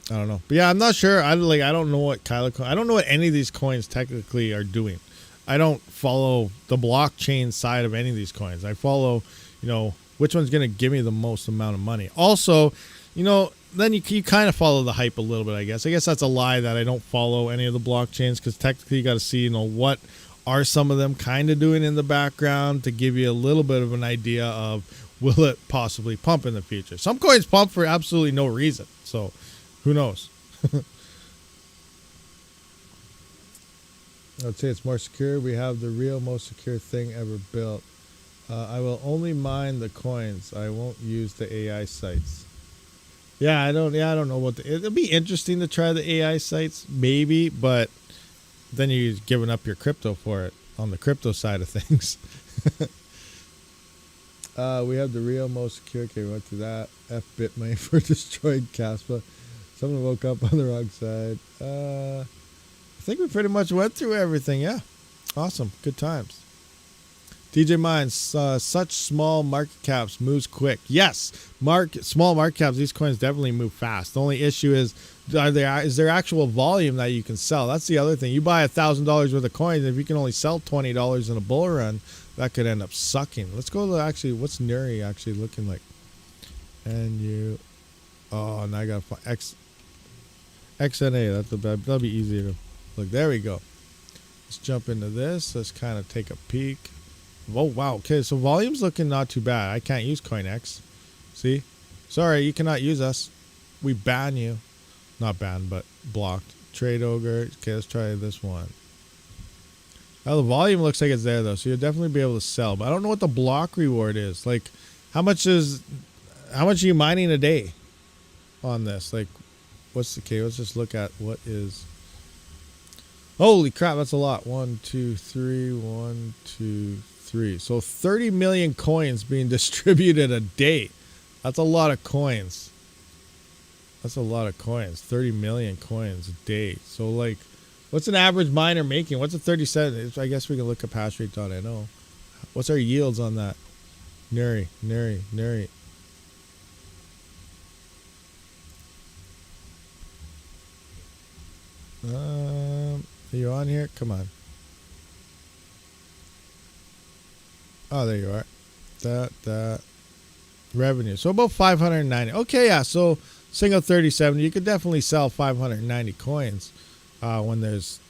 I don't know. But yeah, I'm not sure. I don't know what Kyla coin. I don't know what any of these coins technically are doing. I don't follow the blockchain side of any of these coins. I follow, you know, which one's going to give me the most amount of money. Also, you know, then you kind of follow the hype a little bit, I guess. I guess that's a lie that I don't follow any of the blockchains because technically you got to see, you know, what are some of them kind of doing in the background to give you a little bit of an idea of will it possibly pump in the future. Some coins pump for absolutely no reason. So who knows? I'd say it's more secure. We have the real most secure thing ever built. I will only mine the coins. I won't use the AI sites. Yeah, I don't know what it'll be interesting to try the AI sites, maybe, but then you're giving up your crypto for it on the crypto side of things. We have the real most secure. Okay, we went through that. F Bitmain for destroying Kaspa. Someone woke up on the wrong side. I think we pretty much went through everything. Yeah, awesome, good times. DJ Mines, such small market caps moves quick. Yes, small market caps, these coins definitely move fast. The only issue is there actual volume that you can sell? That's the other thing. You buy $1,000 worth of coins, if you can only sell $20 in a bull run, that could end up sucking. Let's go to actually, what's Nuri actually looking like? And you, oh, now I got XNA. That'll be easier to look. There we go. Let's jump into this. Let's kind of take a peek. Oh, wow. Okay, so volume's looking not too bad. I can't use CoinX. See? Sorry, you cannot use us. We ban you. Not banned, but blocked. Trade Ogre. Okay, let's try this one. Now, the volume looks like it's there, though, so you'll definitely be able to sell. But I don't know what the block reward is. Like, how much are you mining a day on this? Like, what's the K? Let's just look at what is... Holy crap, that's a lot. 1, 2, 3, 1, 2, 3. So 30 million coins being distributed a day. That's a lot of coins. That's a lot of coins. 30 million coins a day. So like, what's an average miner making? What's a 37? I guess we can look up hashrate.no. What's our yields on that? Nuri. Are you on here? Come on. Oh, there you are. That revenue. So about 590. Okay, yeah. So single 3070, you could definitely sell 590 coins when there's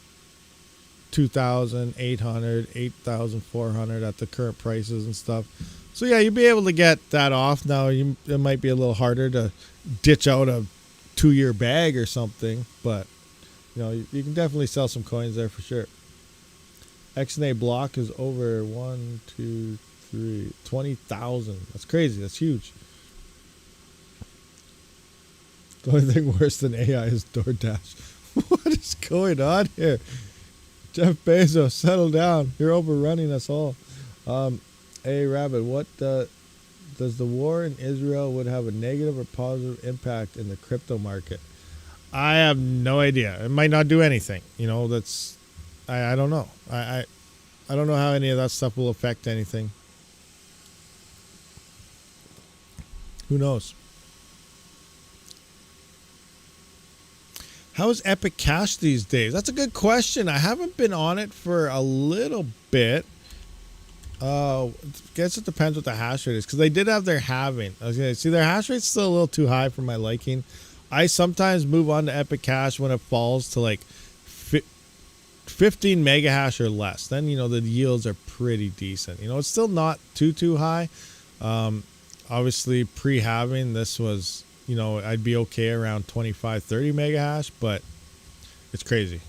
2,800, 8,400 at the current prices and stuff. So yeah, you'd be able to get that off. Now it might be a little harder to ditch out a 2-year bag or something, but you know you can definitely sell some coins there for sure. XNA block is over 1, 2, 3, 20,000. That's crazy. That's huge. The only thing worse than AI is DoorDash. What is going on here? Jeff Bezos, settle down. You're overrunning us all. Hey, Rabid, what does the war in Israel would have a negative or positive impact in the crypto market? I have no idea. It might not do anything. You know, that's I don't know. I don't know how any of that stuff will affect anything. Who knows? How is Epic Cash these days? That's a good question. I haven't been on it for a little bit. I guess it depends what the hash rate is, because they did have their halving. I was gonna see their hash rate's still a little too high for my liking. I sometimes move on to Epic Cash when it falls to like 15 mega hash or less. Then you know the yields are pretty decent. You know, it's still not too high. Obviously pre-halving, this was, you know, I'd be okay around 25-30 mega hash, but it's crazy.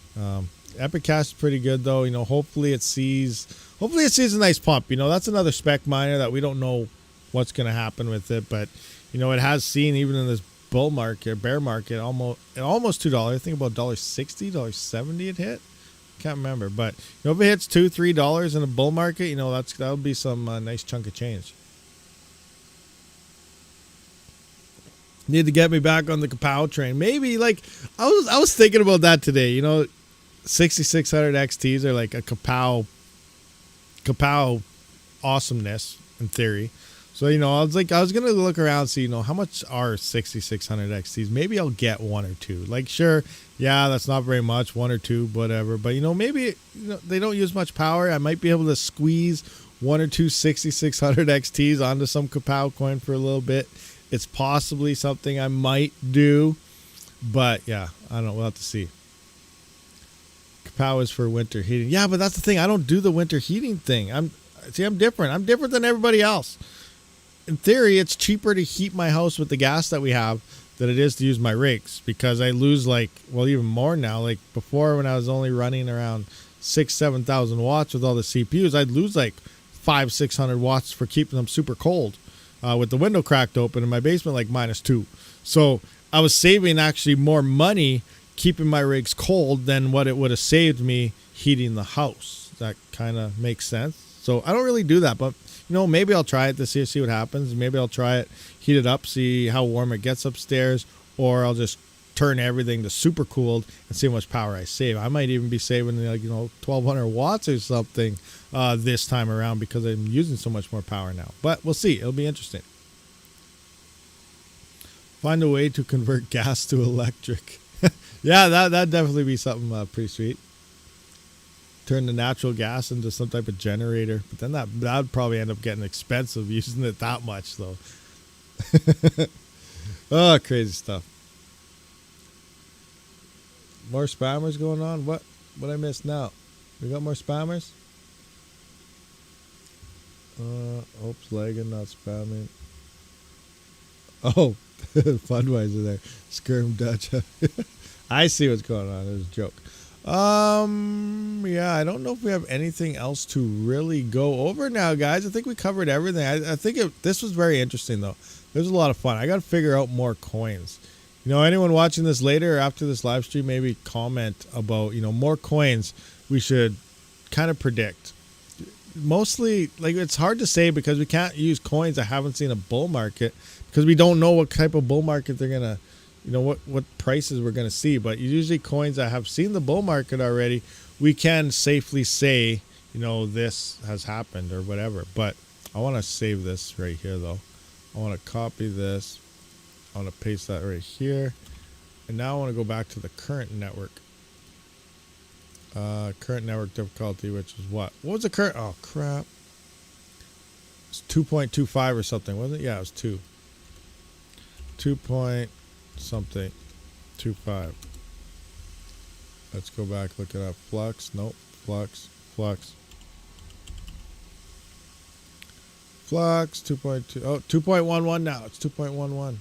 Epic Cash is pretty good though. You know, hopefully it sees a nice pump. You know, that's another spec miner that we don't know what's going to happen with it, but you know, it has seen, even in this bear market, almost $2. I think about $1.60, $1.70 it hit. Can't remember, but you know, if it hits $2-3 in a bull market, you know, that'll be some nice chunk of change. Need to get me back on the kapow train. Maybe, like, I was thinking about that today. You know, 6600 XTs are like a kapow awesomeness in theory. So, you know, I was gonna look around, see, you know, how much are 6600 XTs. Maybe I'll get one or two. Like, sure, yeah, that's not very much, one or two, whatever. But you know, maybe, you know, they don't use much power. I might be able to squeeze one or two 6600 XTs onto some kapow coin for a little bit. It's possibly something I might do, but yeah, I don't know. We'll have to see. Kapow is for winter heating. Yeah, but that's the thing. I don't do the winter heating thing. I'm different. I'm different than everybody else. In theory, it's cheaper to heat my house with the gas that we have than it is to use my rigs, because I lose even more now. Like before, when I was only running around 6,000-7,000 watts with all the CPUs, I'd lose like 500-600 watts for keeping them super cold. With the window cracked open in my basement, like -2. So I was saving actually more money keeping my rigs cold than what it would have saved me heating the house. That kind of makes sense. So I don't really do that, but you know, maybe I'll try it to see what happens. Maybe I'll try it, heat it up, see how warm it gets upstairs, or I'll just turn everything to super cooled and see how much power I save. I might even be saving, like, you know, 1,200 watts or something this time around, because I'm using so much more power now. But we'll see. It'll be interesting. Find a way to convert gas to electric. Yeah, that'd definitely be something pretty sweet. Turn the natural gas into some type of generator, but then that'd probably end up getting expensive using it that much though. Oh, crazy stuff. More spammers going on? What I missed now? We got more spammers? Oops, lagging, not spamming. Oh, Fundweiser there. Skirm Dutch. I see what's going on. It was a joke. Yeah, I don't know if we have anything else to really go over now, guys. I think we covered everything. I think this was very interesting, though. It was a lot of fun. I got to figure out more coins. You know, anyone watching this later or after this live stream, maybe comment about, you know, more coins we should kind of predict. Mostly, like, it's hard to say because we can't use coins that haven't seen a bull market, because we don't know what type of bull market they're going to, you know, what prices we're going to see. But usually coins that have seen the bull market already, we can safely say, you know, this has happened or whatever. But I want to save this right here, though. I want to copy this. I want to paste that right here. And now I want to go back to the current network. Current network difficulty, which is what? What was the current? Oh, crap. It's 2.25 or something, wasn't it? Yeah, it was 2 point something. 25. Let's go back, look it up. Flux. Nope. Flux. Flux. Flux 2.2. Oh, 2.11 now. It's 2.11.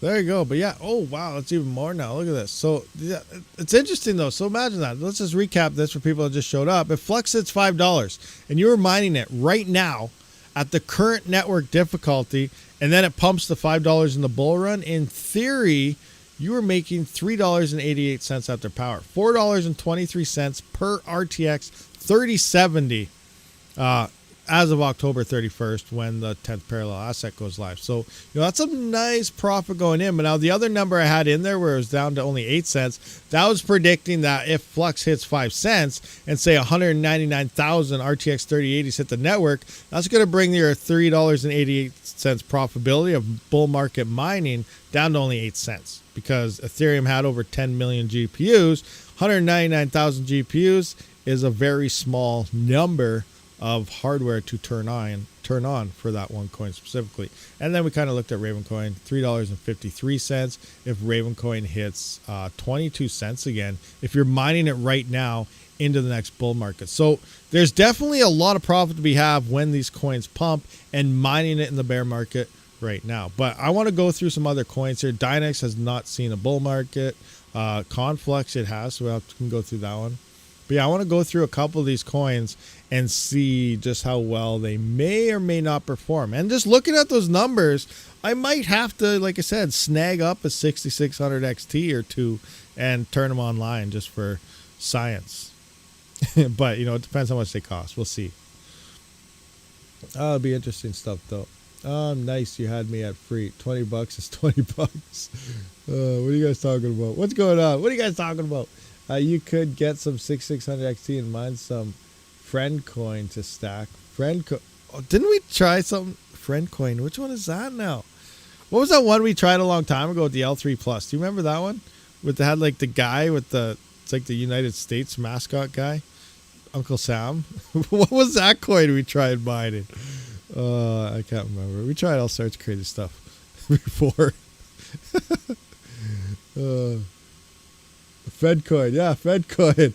There you go. But yeah, oh wow, it's even more now. Look at this. So yeah, it's interesting though. So imagine that. Let's just recap this for people that just showed up. If Flux hits $5 and you were mining it right now at the current network difficulty, and then it pumps to $5 in the bull run, in theory, you were making $3.88 after power. $4.23 per RTX 3070. As of October 31st, when the 10th parallel ASIC goes live. So, you know, that's a nice profit going in. But now the other number I had in there where it was down to only 8 cents, that was predicting that if Flux hits 5 cents and say 199,000 RTX 3080s hit the network, that's going to bring your $3.88 profitability of bull market mining down to only 8 cents. Because Ethereum had over 10 million GPUs, 199,000 GPUs is a very small number of hardware to turn on for that one coin specifically. And then we kind of looked at Ravencoin, $3.53 if Ravencoin hits 22 cents again, if you're mining it right now into the next bull market. So there's definitely a lot of profit to be had when these coins pump and mining it in the bear market right now. But I want to go through some other coins here. Dynex has not seen a bull market. Conflux it has, so we can go through that one. But yeah, I want to go through a couple of these coins and see just how well they may or may not perform. And just looking at those numbers, I might have to, like I said, snag up a 6600 XT or two and turn them online just for science. But, you know, it depends how much they cost. We'll see. It'll be interesting stuff, though. Oh, nice. You had me at free. $20 is $20. What are you guys talking about? What's going on? What are you guys talking about? You could get some 6600 XT and mine some friend coin to stack. Oh, didn't we try some friend coin? Which one is that now? What was that one we tried a long time ago with the L3 Plus? Do you remember that one? With the had like the guy with the, it's like the United States mascot guy, Uncle Sam. What was that coin we tried mining? I can't remember. We tried all sorts of crazy stuff before. Fedcoin, yeah, Fedcoin.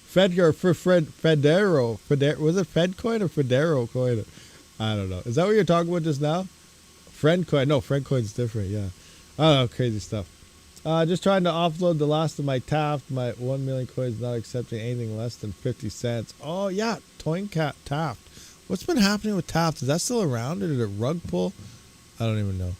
Federo. Was it Fedcoin or Federo coin? I don't know. Is that what you're talking about just now? Friendcoin. No, Friendcoin's different, yeah. I don't know, crazy stuff. Just trying to offload the last of my Taft. My 1 million coins not accepting anything less than 50 cents. Oh, yeah, Toincat Taft. What's been happening with Taft? Is that still around or did it rug pull? I don't even know.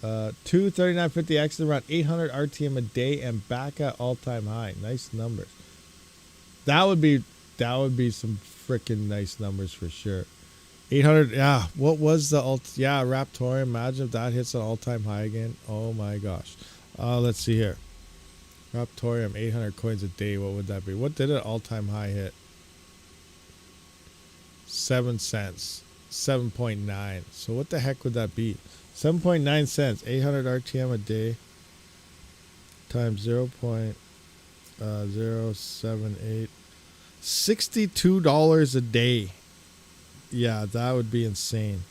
239.50x around 800 RTM a day and back at all-time high. Nice numbers. That would be some freaking nice numbers for sure. 800. Yeah. What was the Yeah, Raptorium. Imagine if that hits an all-time high again. Oh my gosh. Let's see here. Raptorium 800 coins a day. What would that be? What did an all-time high hit? 7 cents. 7.9. So what the heck would that be? 7.9 cents, 800 RTM a day times 0.078, $62 a day. Yeah, that would be insane.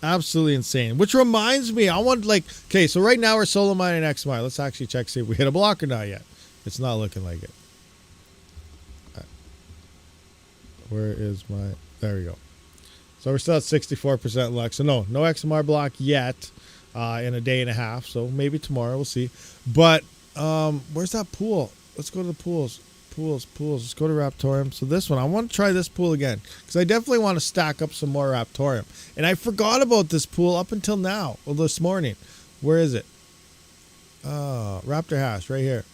Absolutely insane. Which reminds me, I want okay, so right now we're solo mining XMR. Let's actually check, see if we hit a block or not yet. It's not looking like it. Where is my, there we go. So we're still at 64% luck. So no XMR block yet in a day and a half. So maybe tomorrow, we'll see. But where's that pool? Let's go to the pools. Pools. Let's go to Raptorium. So this one, I want to try this pool again because I definitely want to stack up some more Raptorium. And I forgot about this pool up until now, well, this morning. Where is it? Raptor Hash right here.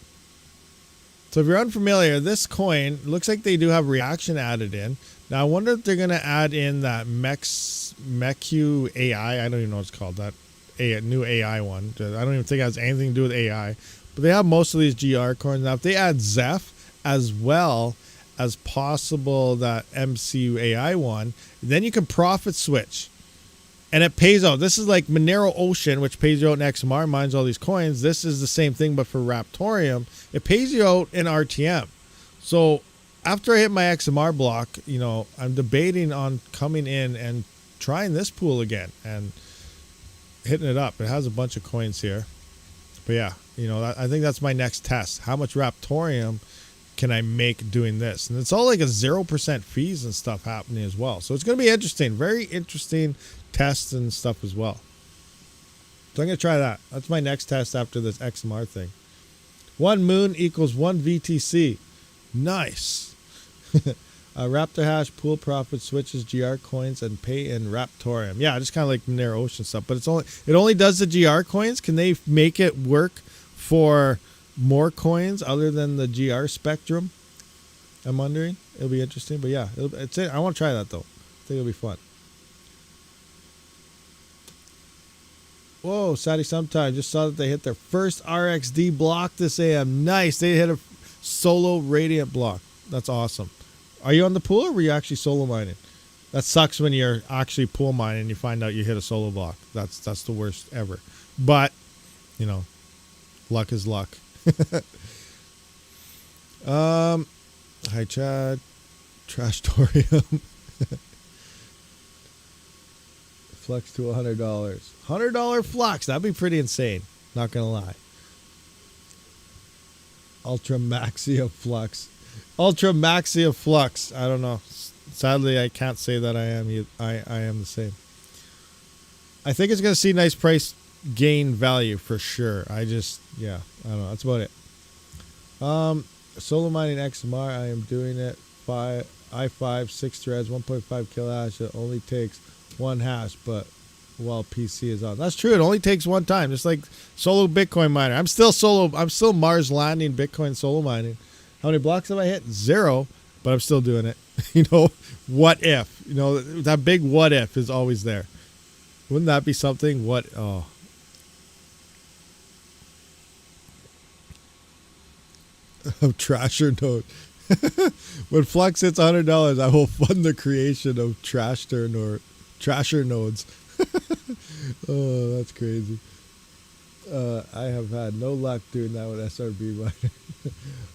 So if you're unfamiliar, this coin looks like they do have reaction added in. Now I wonder if they're gonna add in that Mecu AI. I don't even know what it's called. That new AI one. I don't even think it has anything to do with AI. But they have most of these GR coins. Now if they add Zeph as well as possible that MCU AI one, then you can profit switch And it pays out. This is like Monero Ocean, which pays you out in XMR, mines all these coins. This is the same thing, but for Raptorium, it pays you out in RTM. So after I hit my XMR block, you know, I'm debating on coming in and trying this pool again and hitting it up. It has a bunch of coins here. But yeah, you know, I think that's my next test. How much Raptorium can I make doing this? And it's all like a 0% fees and stuff happening as well. So it's going to be interesting. Very interesting tests and stuff as well. So I'm going to try that. That's my next test after this XMR thing. 1 moon equals 1 VTC. Nice. Raptor hash, pool profit, switches, GR coins, and pay in Raptorium. Yeah, just kind of like Monero Ocean stuff. But it only does the GR coins. Can they make it work for more coins other than the GR spectrum? I'm wondering. It'll be interesting. But yeah, it's it. I want to try that though. I think it'll be fun. Whoa, Sadie sometime. Just saw that they hit their first RXD block this AM. Nice. They hit a solo radiant block. That's awesome. Are you on the pool or were you actually solo mining? That sucks when you're actually pool mining and you find out you hit a solo block. That's the worst ever. But, you know, luck is luck. Hi, Chad. Trashtorium. Flex to $100. $100 flux. That'd be pretty insane. Not gonna lie. Ultra Maxia Flux. Ultra Maxia Flux. I don't know. Sadly, I can't say that I am. I am the same. I think it's gonna see nice price gain value for sure. I don't know. That's about it. Solo mining XMR. I am doing it. i5 6 threads, 1.5 kilohash. It only takes 1 hash, but while PC is on. That's true. It only takes 1 time, just like solo Bitcoin miner. I'm still Mars landing Bitcoin solo mining. How many blocks have I hit? 0, but I'm still doing it. You know, what if? You know, that big what if is always there. Wouldn't that be something? Oh. Trasher node. When Flux hits $100, I will fund the creation of Trasher nodes. Oh, that's crazy. I have had no luck doing that with SRB mining.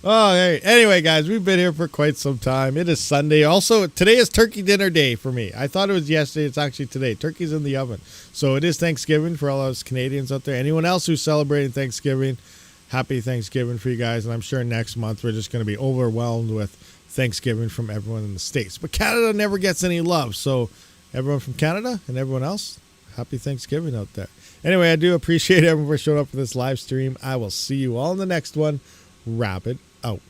Oh, hey. Anyway, guys, we've been here for quite some time. It is Sunday. Also, today is turkey dinner day for me. I thought it was yesterday. It's actually today. Turkey's in the oven. So it is Thanksgiving for all us Canadians out there. Anyone else who's celebrating Thanksgiving, happy Thanksgiving for you guys. And I'm sure next month we're just going to be overwhelmed with Thanksgiving from everyone in the States. But Canada never gets any love. So everyone from Canada and everyone else, happy Thanksgiving out there. Anyway, I do appreciate everyone for showing up for this live stream. I will see you all in the next one. Rabid out.